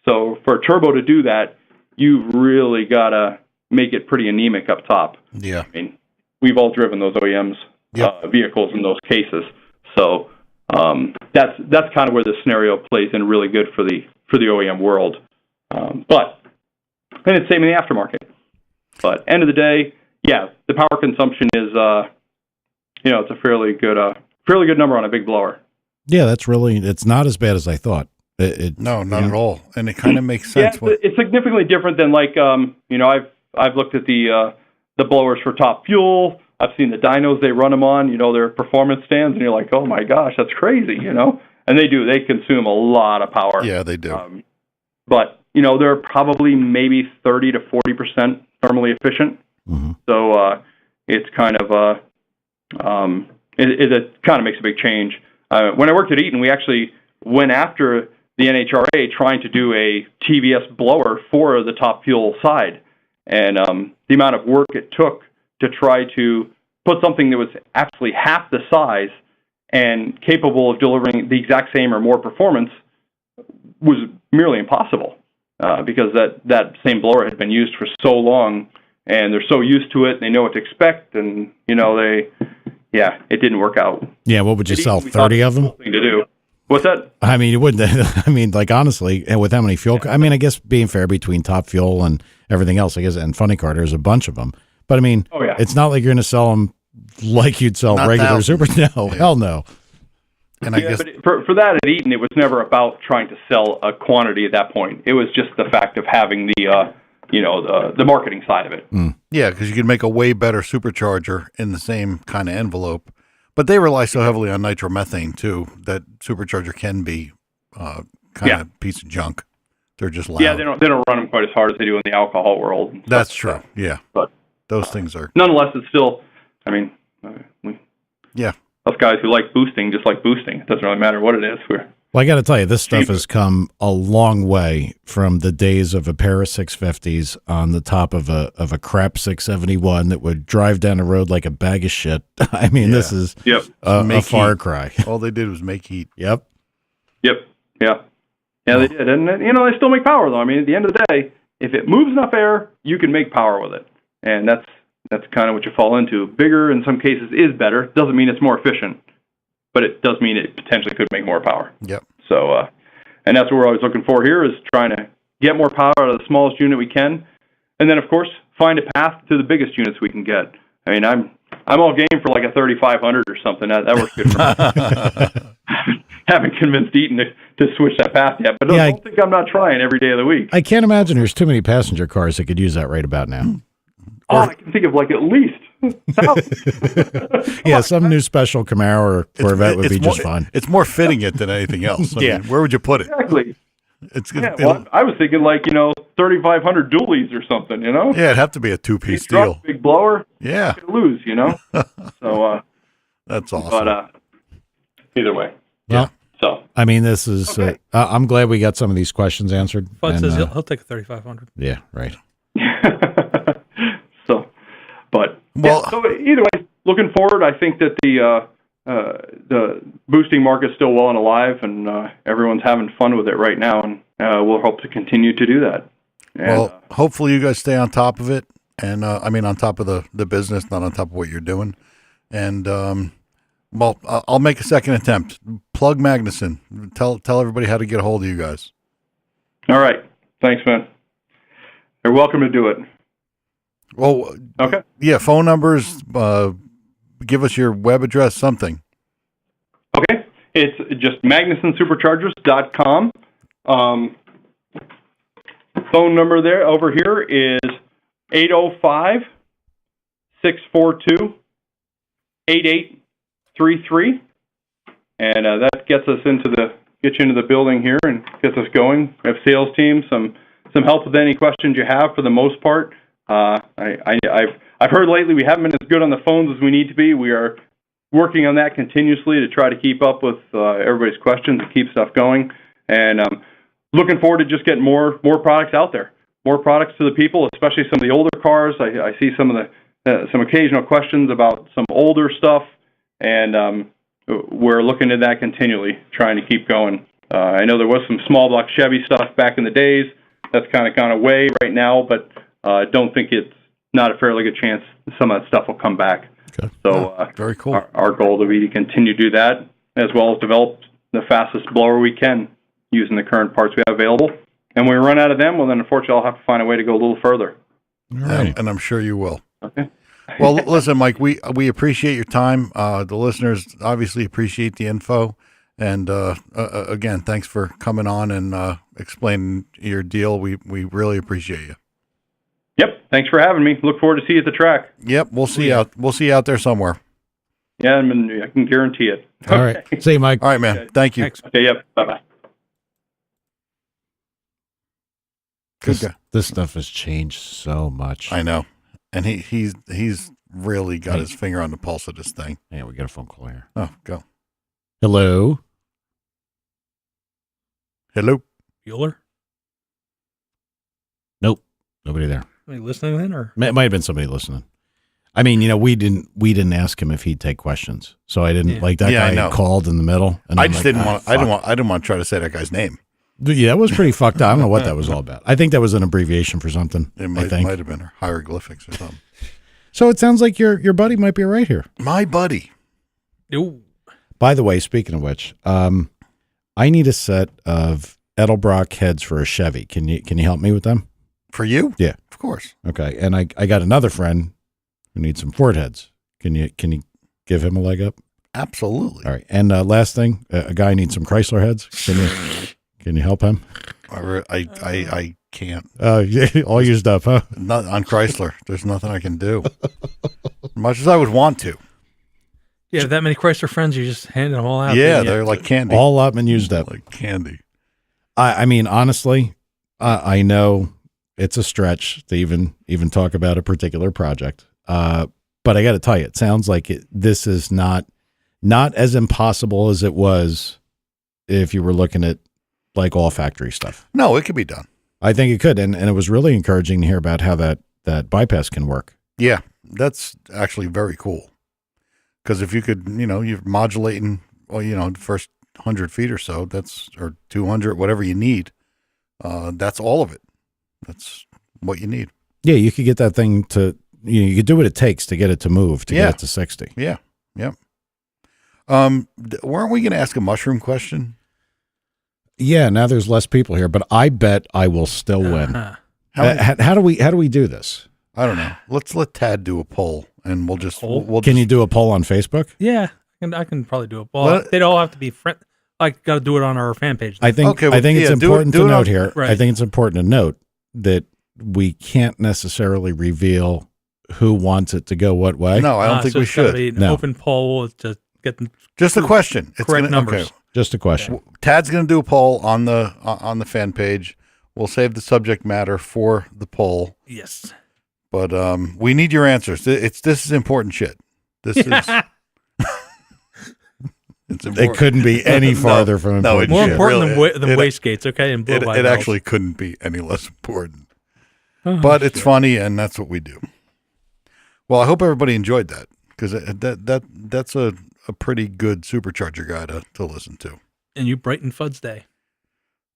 So for a turbo to do that, you've really got to make it pretty anemic up top. Yeah. I mean, we've all driven those OEMs vehicles in those cases. So that's kind of where the scenario plays in really good for the OEM world. And it's same in the aftermarket. But end of the day, the power consumption is it's a fairly good number on a big blower. Yeah, it's not as bad as I thought. No, not at all, and it kind of makes sense. Yeah, it's significantly different than I've looked at the blowers for top fuel. I've seen the dynos they run them on, their performance stands, and you're like, oh my gosh, that's crazy, And they consume a lot of power. Yeah, they do. But, they're probably maybe 30 to 40% thermally efficient. Mm-hmm. So it's kind of it kind of makes a big change. When I worked at Eaton, we actually went after the NHRA trying to do a TVS blower for the top fuel side. And the amount of work it took to try to put something that was actually half the size and capable of delivering the exact same or more performance was merely impossible because that same blower had been used for so long, and they're so used to it, and they know what to expect, and, it didn't work out. Yeah, what would you sell, 30 of them? Thing to do. What's that? I mean, you wouldn't. Honestly, and with how many fuel, I guess being fair between top fuel and everything else, I guess, and funny car, there's a bunch of them. But it's not like you're going to sell them like you'd sell regular super. No, hell no. And I guess, but for that at Eaton, it was never about trying to sell a quantity at that point. It was just the fact of having the marketing side of it. Mm. Yeah, because you can make a way better supercharger in the same kind of envelope. But they rely so heavily on nitromethane too that supercharger can be kind of a piece of junk. They're just loud. Yeah, they don't run them quite as hard as they do in the alcohol world. That's true. Yeah, but those things are. Nonetheless, it's still. Yeah. Us guys who like boosting just like boosting. It doesn't really matter what it is. Well, I got to tell you, this stuff has come a long way from the days of a pair of 650s on the top of a crap 671 that would drive down the road like a bag of shit. This is a far cry. All they did was make heat. Yep. Yeah, they did. And, they still make power, though. At the end of the day, if it moves enough air, you can make power with it. And that's kind of what you fall into. Bigger, in some cases, is better. Doesn't mean it's more efficient. But it does mean it potentially could make more power. Yep. So, and that's what we're always looking for here is trying to get more power out of the smallest unit we can. And then, of course, find a path to the biggest units we can get. I'm all game for like a 3500 or something. That works good for me. Haven't convinced Eaton to switch that path yet, but don't think I'm not trying every day of the week. I can't imagine there's too many passenger cars that could use that right about now. I can think of like at least. Yeah, some new special Camaro or Corvette would be just fine. It's more fitting it than anything else. Where would you put it? Exactly. Well, I was thinking like 3,500 dualies or something. Yeah, it'd have to be a two-piece deal. Big blower. Yeah. Lose. So. That's awesome. But either way. Yeah. So. This is. Okay. I'm glad we got some of these questions answered. Bud says he'll take a 3,500. Yeah. Right. So either way, looking forward, I think that the boosting market's still well and alive, and everyone's having fun with it right now, and we'll hope to continue to do that. And, hopefully you guys stay on top of it, and on top of the business, not on top of what you're doing. And I'll make a second attempt. Plug Magnuson. Tell everybody how to get a hold of you guys. All right. Thanks, man. You're welcome to do it. Well, okay. Yeah, phone numbers, give us your web address, something. Okay. It's just MagnusonSuperchargers.com. Phone number there over here is 805-642-8833. And that gets you into the building here and gets us going. We have sales team, some help with any questions you have for the most part. I've heard lately we haven't been as good on the phones as we need to be. We are working on that continuously to try to keep up with everybody's questions and keep stuff going. And looking forward to just getting more products out there, more products to the people, especially some of the older cars. I see some of some occasional questions about some older stuff, and we're looking at that continually, trying to keep going. I know there was some small block Chevy stuff back in the days. That's kind of gone away right now, but don't think it's not a fairly good chance some of that stuff will come back. Okay. So very cool. Our goal will be to continue to do that, as well as develop the fastest blower we can using the current parts we have available. And when we run out of them, well, then unfortunately I'll have to find a way to go a little further. All right. And I'm sure you will. Okay. Well, listen, Mike, we appreciate your time. The listeners obviously appreciate the info. And again, thanks for coming on and explaining your deal. We really appreciate you. Yep. thanks for having me. Look forward to see you at the track. Yep, we'll see you out there somewhere. Yeah, I can guarantee it. All right. See you, Mike. All right, man. Okay. Thank you. Thanks. Okay, yep. Bye-bye. This stuff has changed so much. I know. And he's really got his finger on the pulse of this thing. Yeah, we got a phone call here. Oh, go. Hello. Hello. Bueller? Nope. Nobody there. Are you listening in, or? It might have been somebody listening. I mean, we didn't ask him if he'd take questions. So I didn't like that guy had called in the middle. And I didn't want to try to say that guy's name. Yeah, that was pretty fucked up. I don't know what that was all about. I think that was an abbreviation for something. It might have been hieroglyphics or something. So it sounds like your buddy might be right here. My buddy. Ooh. By the way, speaking of which, I need a set of Edelbrock heads for a Chevy. Can you help me with them? For you? Yeah. Of course. Okay. And I got another friend who needs some Ford heads. Can you give him a leg up? Absolutely. All right. And last thing, a guy needs some Chrysler heads. Can you help him? I can't. Yeah, all used up, huh? Not on Chrysler. There's nothing I can do. Much as I would want to. You have that many Chrysler friends, you just hand them all out. Yeah, they're like candy. All up and used up. Like candy. I mean, honestly, I know it's a stretch to even talk about a particular project. But I got to tell you, it sounds like this is not as impossible as it was if you were looking at like all factory stuff. No, it could be done. I think it could. And it was really encouraging to hear about how that bypass can work. Yeah, that's actually very cool. Because if you could, you're modulating, the first 100 feet or so, or 200, whatever you need. That's all of it. That's what you need. Yeah, you could get that thing to, you could do what it takes to get it to move, to get it to 60. Yeah, yep. Weren't we going to ask a mushroom question? Yeah, now there's less people here, but I bet I will still win. How do we do this? I don't know. Let's let Tad do a poll, and we'll just. Can you do a poll on Facebook? Yeah, I can probably do it. Well, they'd all have to be friend. I got to do it on our fan page. I think it's important to note here. Right. I think it's important to note that we can't necessarily reveal who wants it to go what way. No, I don't think we should. Be an open poll to get them. Just a question. Correct numbers. Okay. Just a question. Yeah. Tad's going to do a poll on the fan page. We'll save the subject matter for the poll. Yes. But we need your answers. This is important shit. This is. It's important. It couldn't be any farther from important. More shit. important than wastegates, okay? And it actually couldn't be any less important. But it's funny, and that's what we do. Well, I hope everybody enjoyed that, because that's a pretty good supercharger guy to listen to. And you brightened Fud's Day.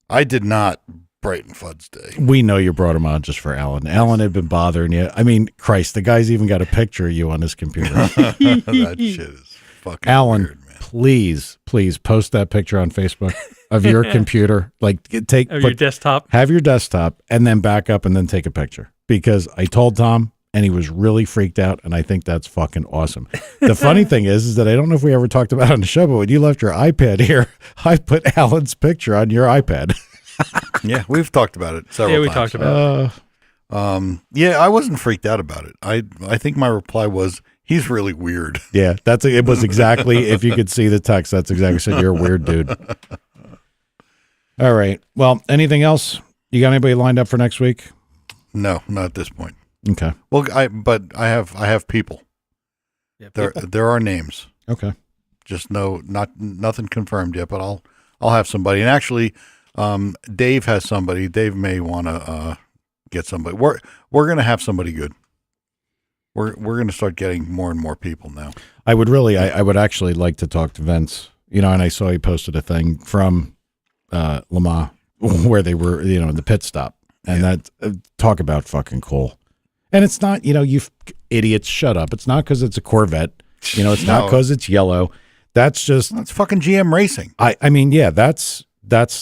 I did not brighten Fud's Day. We know you brought him on just for Alan. Alan had been bothering you. I mean, Christ, the guy's even got a picture of you on his computer. That shit is fucking Alan, weird, man. Please post that picture on Facebook of your computer. Like Your desktop. Have your desktop and then back up and then take a picture. Because I told Tom and he was really freaked out, and I think that's fucking awesome. The funny thing is that I don't know if we ever talked about it on the show, but when you left your iPad here, I put Alan's picture on your iPad. Yeah, we've talked about it several times. Yeah, we talked about it. Yeah, I wasn't freaked out about it. I think my reply was, he's really weird. Yeah, it was exactly, if you could see the text, that's exactly said, you're a weird dude. All right. Well, anything else? You got anybody lined up for next week? No, not at this point. Okay. Well, I have people. Yeah, there are names. Okay. Just nothing confirmed yet, but I'll have somebody. And actually, Dave has somebody. Dave may want to get somebody. We're going to have somebody good. We're going to start getting more and more people now. I would actually like to talk to Vince, and I saw he posted a thing from Le Mans where they were, in the pit stop, and that talk about fucking cool. And it's not, you idiots, shut up. It's not because it's a Corvette, it's not because it's yellow. That's fucking GM racing. I mean, yeah, that's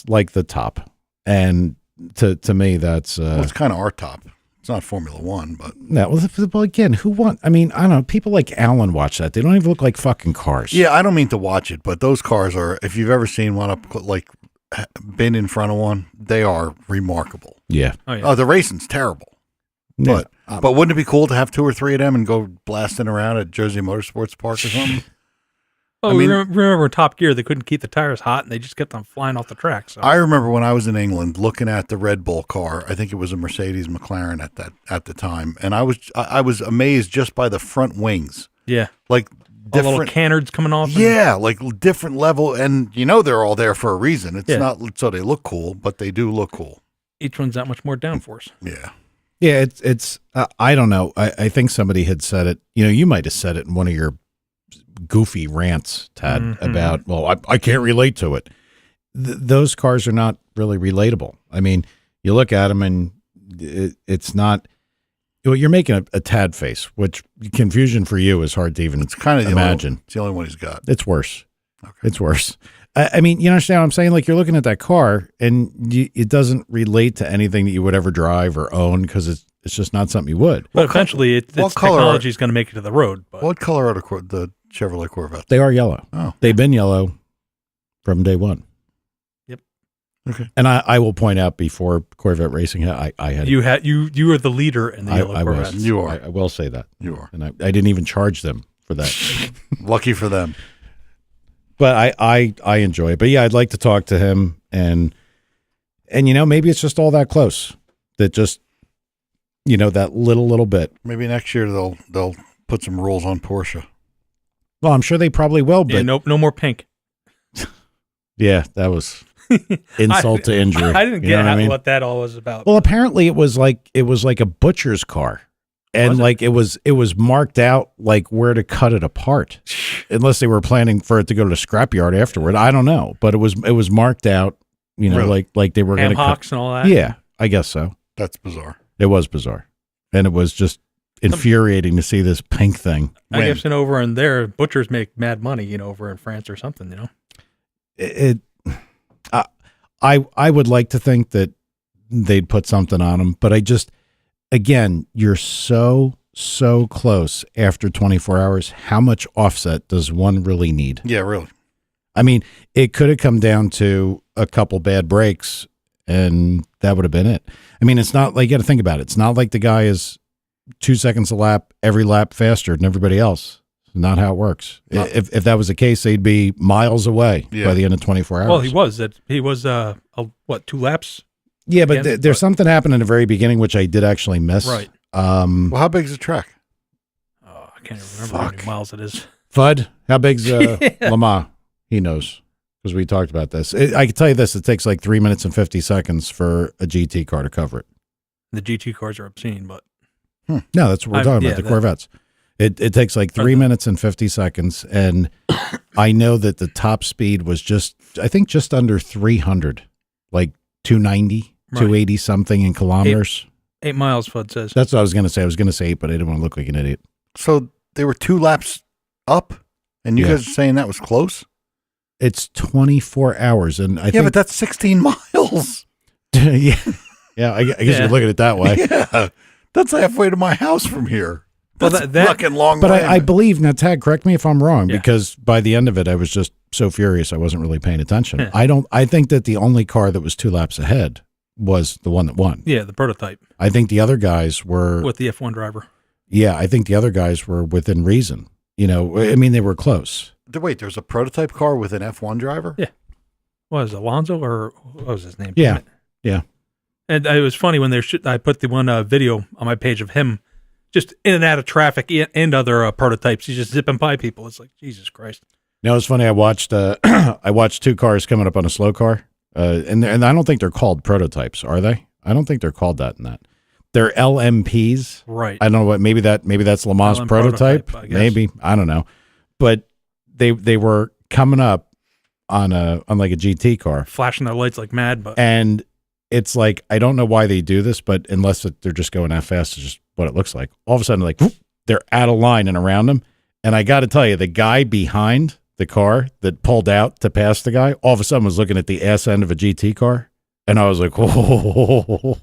like the top. And to me, that's, it's kind of our top. It's not Formula One, but no. Well, again, who won? I mean, I don't know. People like Alan watch that. They don't even look like fucking cars. Yeah, I don't mean to watch it, but those cars are. If you've ever seen one been in front of one, they are remarkable. Yeah. Oh, yeah. The racing's terrible, But wouldn't it be cool to have 2 or 3 of them and go blasting around at Jersey Motorsports Park or something? Oh, I mean, remember Top Gear, they couldn't keep the tires hot and they just kept on flying off the track. So. I remember when I was in England looking at the Red Bull car. I think it was a Mercedes McLaren at the time, and I was amazed just by the front wings. Yeah, like all little canards coming off. Yeah, like different level, and they're all there for a reason. It's not so they look cool, but they do look cool. Each one's that much more downforce. Yeah. Yeah, it's I don't know. I think somebody had said it. You might have said it in one of your goofy rants, Tad, about, well, I can't relate to it. Those cars are not really relatable. I mean, you look at them and it's not, you're making a Tad face, which confusion for you is hard to even imagine. It's the only one he's got. It's worse. Okay. It's worse. I mean, you understand what I'm saying? Like, you're looking at that car and it doesn't relate to anything that you would ever drive or own because it's just not something you would. But eventually, its technology is going to make it to the road. But. What color are the Chevrolet Corvette? They are yellow. Oh. They've been yellow from day one. Yep. Okay. And I will point out, before Corvette racing, I had you were the leader in the yellow Corvettes. You are. I will say that. You are. And I didn't even charge them for that. Lucky for them. But I enjoy it. But yeah, I'd like to talk to him, and maybe it's just all that close, that just that little bit. Maybe next year they'll put some rules on Porsche. Well, I'm sure they probably will, but no more pink. Yeah, that was insult to injury. I didn't get what that all was about. Well, apparently it was like a butcher's car. And it was marked out like where to cut it apart, unless they were planning for it to go to the scrapyard afterward. I don't know, but it was marked out, really? like they were going to cut and all that. Yeah, I guess so. That's bizarre. It was bizarre, and it was just infuriating to see this pink thing. I guess over in there, butchers make mad money, over in France or something, I would like to think that they'd put something on them, but again, you're so close after 24 hours. How much offset does one really need? Yeah, really. I mean, it could have come down to a couple bad breaks, and that would have been it. I mean, it's not like, you got to think about it. It's not like the guy is 2 seconds a lap, every lap faster than everybody else. It's not how it works. No. If that was the case, they'd be miles away by the end of 24 hours. Well, he was 2 laps? Yeah, but there's something happened in the very beginning, which I did actually miss. Right. Well, how big is the track? Oh, I can't remember how many miles it is. Fudd, how big's Le Mans? He knows, because we talked about this. I can tell you this: it takes like 3 minutes and 50 seconds for a GT car to cover it. The GT cars are obscene, but no, that's what we're talking about. The Corvettes. It takes like 3 minutes and 50 seconds, and I know that the top speed was just under 300, like 290, 280 something in kilometers. 8 miles, Fudd says. That's what I was going to say. I was going to say 8, but I didn't want to look like an idiot. So they were 2 laps up, and you guys are saying that was close? It's 24 hours, and I think... but that's 16 miles. Yeah, I guess you look at it that way. Yeah, that's halfway to my house from here. That's that fucking long. But I believe, now Tad, correct me if I'm wrong, because by the end of it, I was just so furious I wasn't really paying attention. I think that the only car that was 2 laps ahead was the one that won. Yeah, the prototype. I think the other guys were... With the F1 driver. Yeah, I think the other guys were within reason. I mean, they were close. Wait, there's a prototype car with an F1 driver? Yeah. What was it, Alonso, or what was his name? Yeah. Yeah. And it was funny when I put the one video on my page of him just in and out of traffic and other prototypes. He's just zipping by people. It's like, Jesus Christ. It's funny. I watched 2 cars coming up on a slow car, and I don't think they're called prototypes, are they? I don't think they're called that in that. They're LMPs. Right. I don't know maybe that's Le Mans prototype. Maybe. I don't know. But they were coming up on like a GT car, flashing their lights like mad, and it's like, I don't know why they do this, but unless they're just going that fast, it's just what it looks like. All of a sudden, like, whoop, they're out of line and around them. And I got to tell you, the guy behind the car that pulled out to pass the guy, all of a sudden was looking at the ass end of a GT car. And I was like, whoa.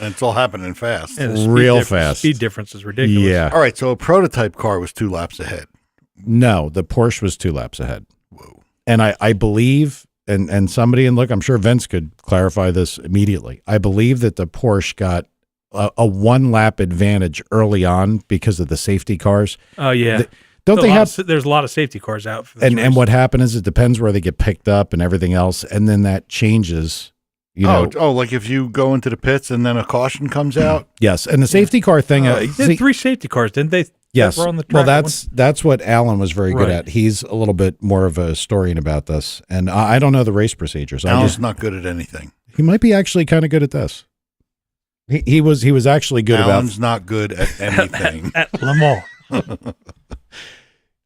And it's all happening fast. Real fast. Speed difference is ridiculous. Yeah. All right, so a prototype car was 2 laps ahead. No, the Porsche was 2 laps ahead. Whoa. And I believe, and somebody, and look, I'm sure Vince could clarify this immediately. I believe that the Porsche got a 1-lap advantage early on because of the safety cars. Oh yeah. There's a lot of safety cars out for this and race. what happened is it depends where they get picked up and everything else, and then that changes. You know, like if you go into the pits and then a caution comes out. Yes, and the safety car thing. They had 3 safety cars, didn't they? Yes. Were on the Well, track that's what Alan was very good Right. at. He's a little bit more of a historian about this, and I don't know the race procedures. Alan's not good at anything. He might be actually kind of good at this. He was actually good Alan's not good at anything. at Le Mans.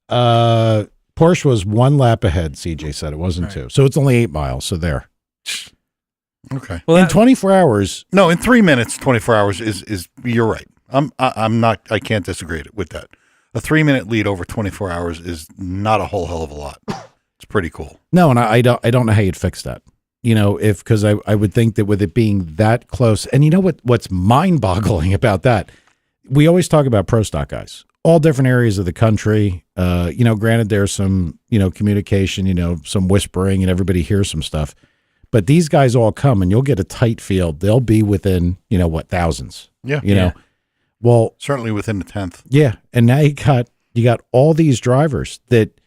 Porsche was 1 lap ahead. CJ said it wasn't 2, so it's only 8 miles. So there. Okay. Well, in 24 hours. No, in 3 minutes, 24 hours is you're right. I'm not. I can't disagree with that. A 3-minute lead over 24 hours is not a whole hell of a lot. It's pretty cool. No, and I don't know how you'd fix that. You know, because I would think that with it being that close, and you know what's mind-boggling about that, we always talk about pro stock guys, all different areas of the country. You know, granted there's some, you know, communication, you know, some whispering and everybody hears some stuff, but these guys all come and you'll get a tight field. They'll be within, you know, thousands. Yeah. You know, well, certainly within the 10th. Yeah. And now you got all these drivers that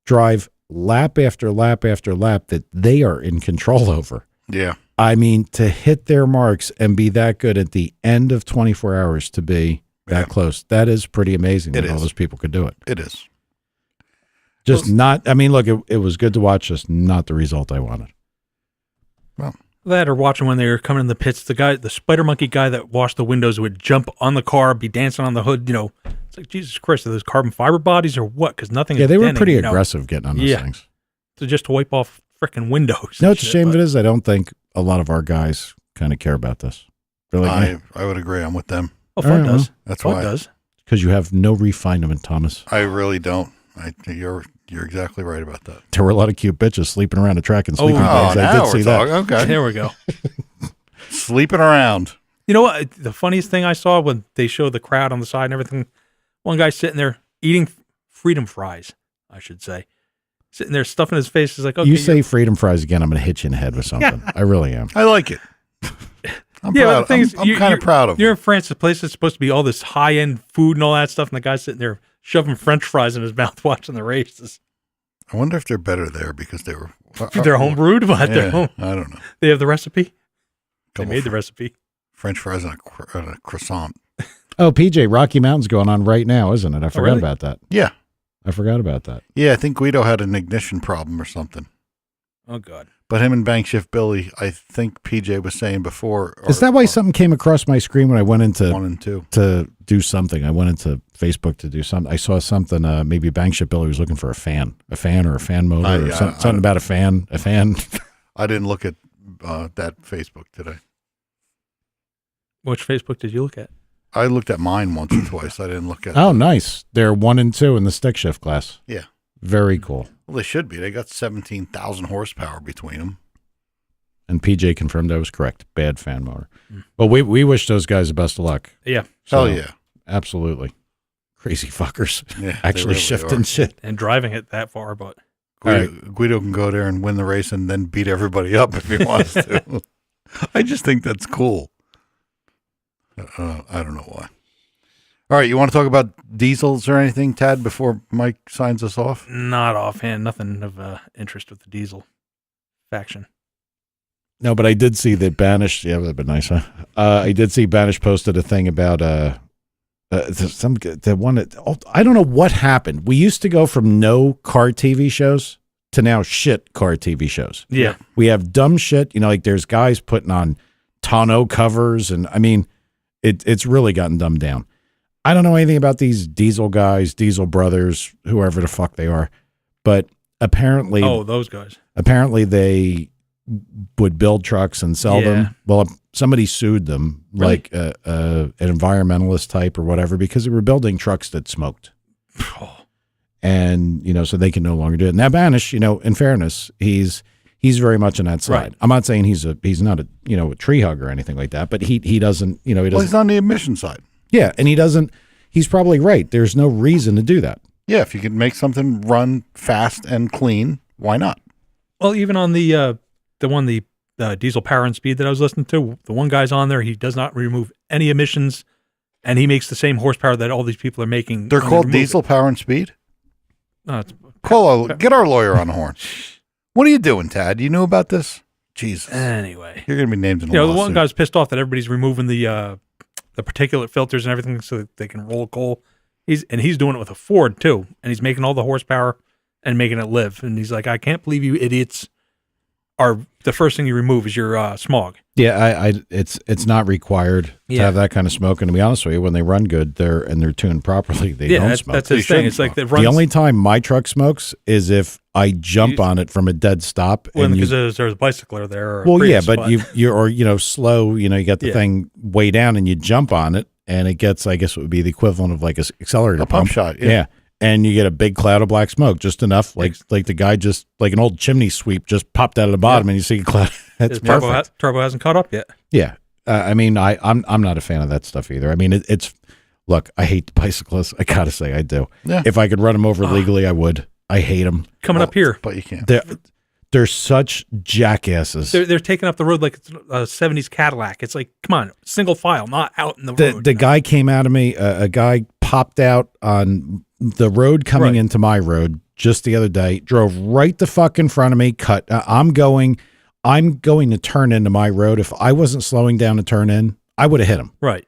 drive lap after lap after lap that they are in control over. Yeah. I mean, to hit their marks and be that good at the end of 24 hours to be that close, that is pretty amazing that all those people could do it. It is. Just not, I mean, look, it was good to watch, just not the result I wanted. Well, that or watching when they were coming in the pits, the spider monkey guy that washed the windows would jump on the car, be dancing on the hood, you know. It's like, Jesus Christ, are those carbon fiber bodies or what? Because nothing is they were denting, pretty you know? aggressive getting on those things. So just to wipe off freaking windows. No, it's a shame of it is. I don't think a lot of our guys kind of care about this. They're like, I would agree. I'm with them. Oh, Ford does. That's Ford why. does. Because you have no refinement, Thomas. I really don't. You're exactly right about that. There were a lot of cute bitches sleeping around a track in sleeping bags. I did see that. Okay. There we go. Sleeping around. You know what? The funniest thing I saw when they showed the crowd on the side and everything, one guy sitting there eating freedom fries, I should say. Sitting there stuffing his face. Is like, okay. You say freedom fries again, I'm going to hit you in the head with something. I really am. I like it. I'm proud. I'm kind of proud of it. You're in France, the place that's supposed to be all this high-end food and all that stuff, and the guy's sitting there shoving French fries in his mouth watching the races. I wonder if they're better there because they were... They're home brewed? What? Yeah, They're home. I don't know. They have the recipe? They Couple made the recipe. French fries and a croissant. Oh, PJ, Rocky Mountain's going on right now, isn't it? I forgot really? about that. Yeah. I forgot about that. Yeah, I think Guido had an ignition problem or something. Oh, God. But him and Bankshift Billy, I think PJ was saying before. Is that why something came across my screen when I went into 1 and 2 to do something? I went into Facebook to do something. I saw something. Maybe Bankshift Billy was looking for a fan or a fan motor, or something about a fan. I didn't look at that Facebook today. Which Facebook did you look at? I looked at mine once or twice. I didn't look at. Oh, nice. They're 1 and 2 in the stick shift class. Yeah. Very cool. Well, they should be. They got 17,000 horsepower between them. And PJ confirmed I was correct. Bad fan motor. But we wish those guys the best of luck. Yeah. Hell yeah. Absolutely. Crazy fuckers. Yeah, Actually really shifting are. shit. And driving it that far, but... Guido can go there and win the race and then beat everybody up if he wants to. I just think that's cool. I don't know why. All right, you want to talk about diesels or anything, Tad, before Mike signs us off? Not offhand. Nothing of interest with the diesel faction. No, but I did see that Banish. Yeah, that'd been nice, huh? I did see Banish posted a thing about the one that, I don't know what happened. We used to go from no car TV shows to now shit car TV shows. Yeah. We have dumb shit. You know, like there's guys putting on tonneau covers, and I mean, it's really gotten dumbed down. I don't know anything about these diesel guys, diesel brothers, whoever the fuck they are, but apparently, those guys. Apparently, they would build trucks and sell them. Well, somebody sued them, Really? like an environmentalist type or whatever, because they were building trucks that smoked. And, you know, so they can no longer do it. Now, Banish, you know, in fairness, he's very much on that side. Right. I'm not saying he's not a, you know, a tree hugger or anything like that, but he doesn't, you know, he doesn't. Well, he's on the emission side. Yeah, and he's probably right. There's no reason to do that. Yeah, if you can make something run fast and clean, why not? Well, even on the Diesel Power and Speed that I was listening to. The one guy's on there. He does not remove any emissions, and he makes the same horsepower that all these people are making. They're called Diesel Power and Speed? Get our lawyer on the horn. What are you doing, Tad? You knew about this? Jesus. Anyway. You're going to be named in a the lawsuit. one guy's pissed off that everybody's removing the particulate filters and everything so that they can roll coal. He's doing it with a Ford, too, and he's making all the horsepower and making it live. And he's like, I can't believe you idiots are the first thing you remove is your smog. Yeah, it's not required to have that kind of smoke. And to be honest with you, when they run good, they're tuned properly, they don't smoke. That's his thing. It's like the only time my truck smokes is if I jump on it from a dead stop. Because there's a bicycler there. Or well, yeah, but you're slow. You got the thing way down, and you jump on it, and it gets, I guess, it would be the equivalent of like a accelerator pump shot. Yeah. And you get a big cloud of black smoke, just enough, like the guy just like an old chimney sweep just popped out of the bottom, and you see a cloud. That's perfect. Turbo hasn't caught up yet. Yeah, I mean, I'm not a fan of that stuff either. I mean, it's look, I hate the bicyclists. I gotta say, I do. Yeah. If I could run them over legally, I would. I hate them. Coming up here, but you can't. They're such jackasses. They're taking up the road like it's a 70s Cadillac. It's like, come on, single file, not out in the road. The guy came out of me. A guy popped out on the road coming into my road just the other day, drove right the fuck in front of me, cut. I'm going to turn into my road. If I wasn't slowing down to turn in, I would have hit him. Right.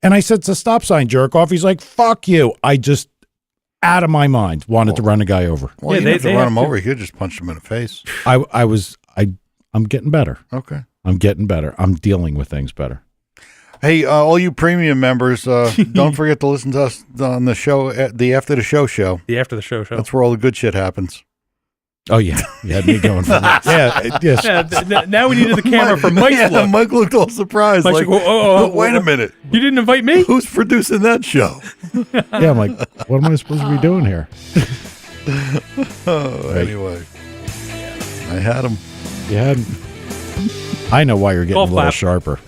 And I said, it's a stop sign, jerk off. He's like, fuck you. I just, out of my mind, wanted to run a guy over. Well, you didn't have to run him over. You could just punch him in the face. I'm getting better. Okay. I'm getting better. I'm dealing with things better. Hey, all you premium members, don't forget to listen to us on the show, the After the Show show. The After the Show show. That's where all the good shit happens. Oh, yeah. You had me going for that. Yes. Yeah, now we needed the camera for Mike's look. Mike looked all surprised. Mike's like, wait a minute. You didn't invite me? Who's producing that show? Yeah, I'm like, what am I supposed to be doing here? Anyway. I had him. You had him. I know why you're getting a little sharper.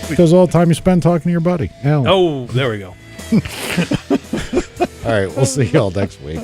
Because all the time you spend talking to your buddy. Alan. Oh, there we go. All right, we'll see y'all next week.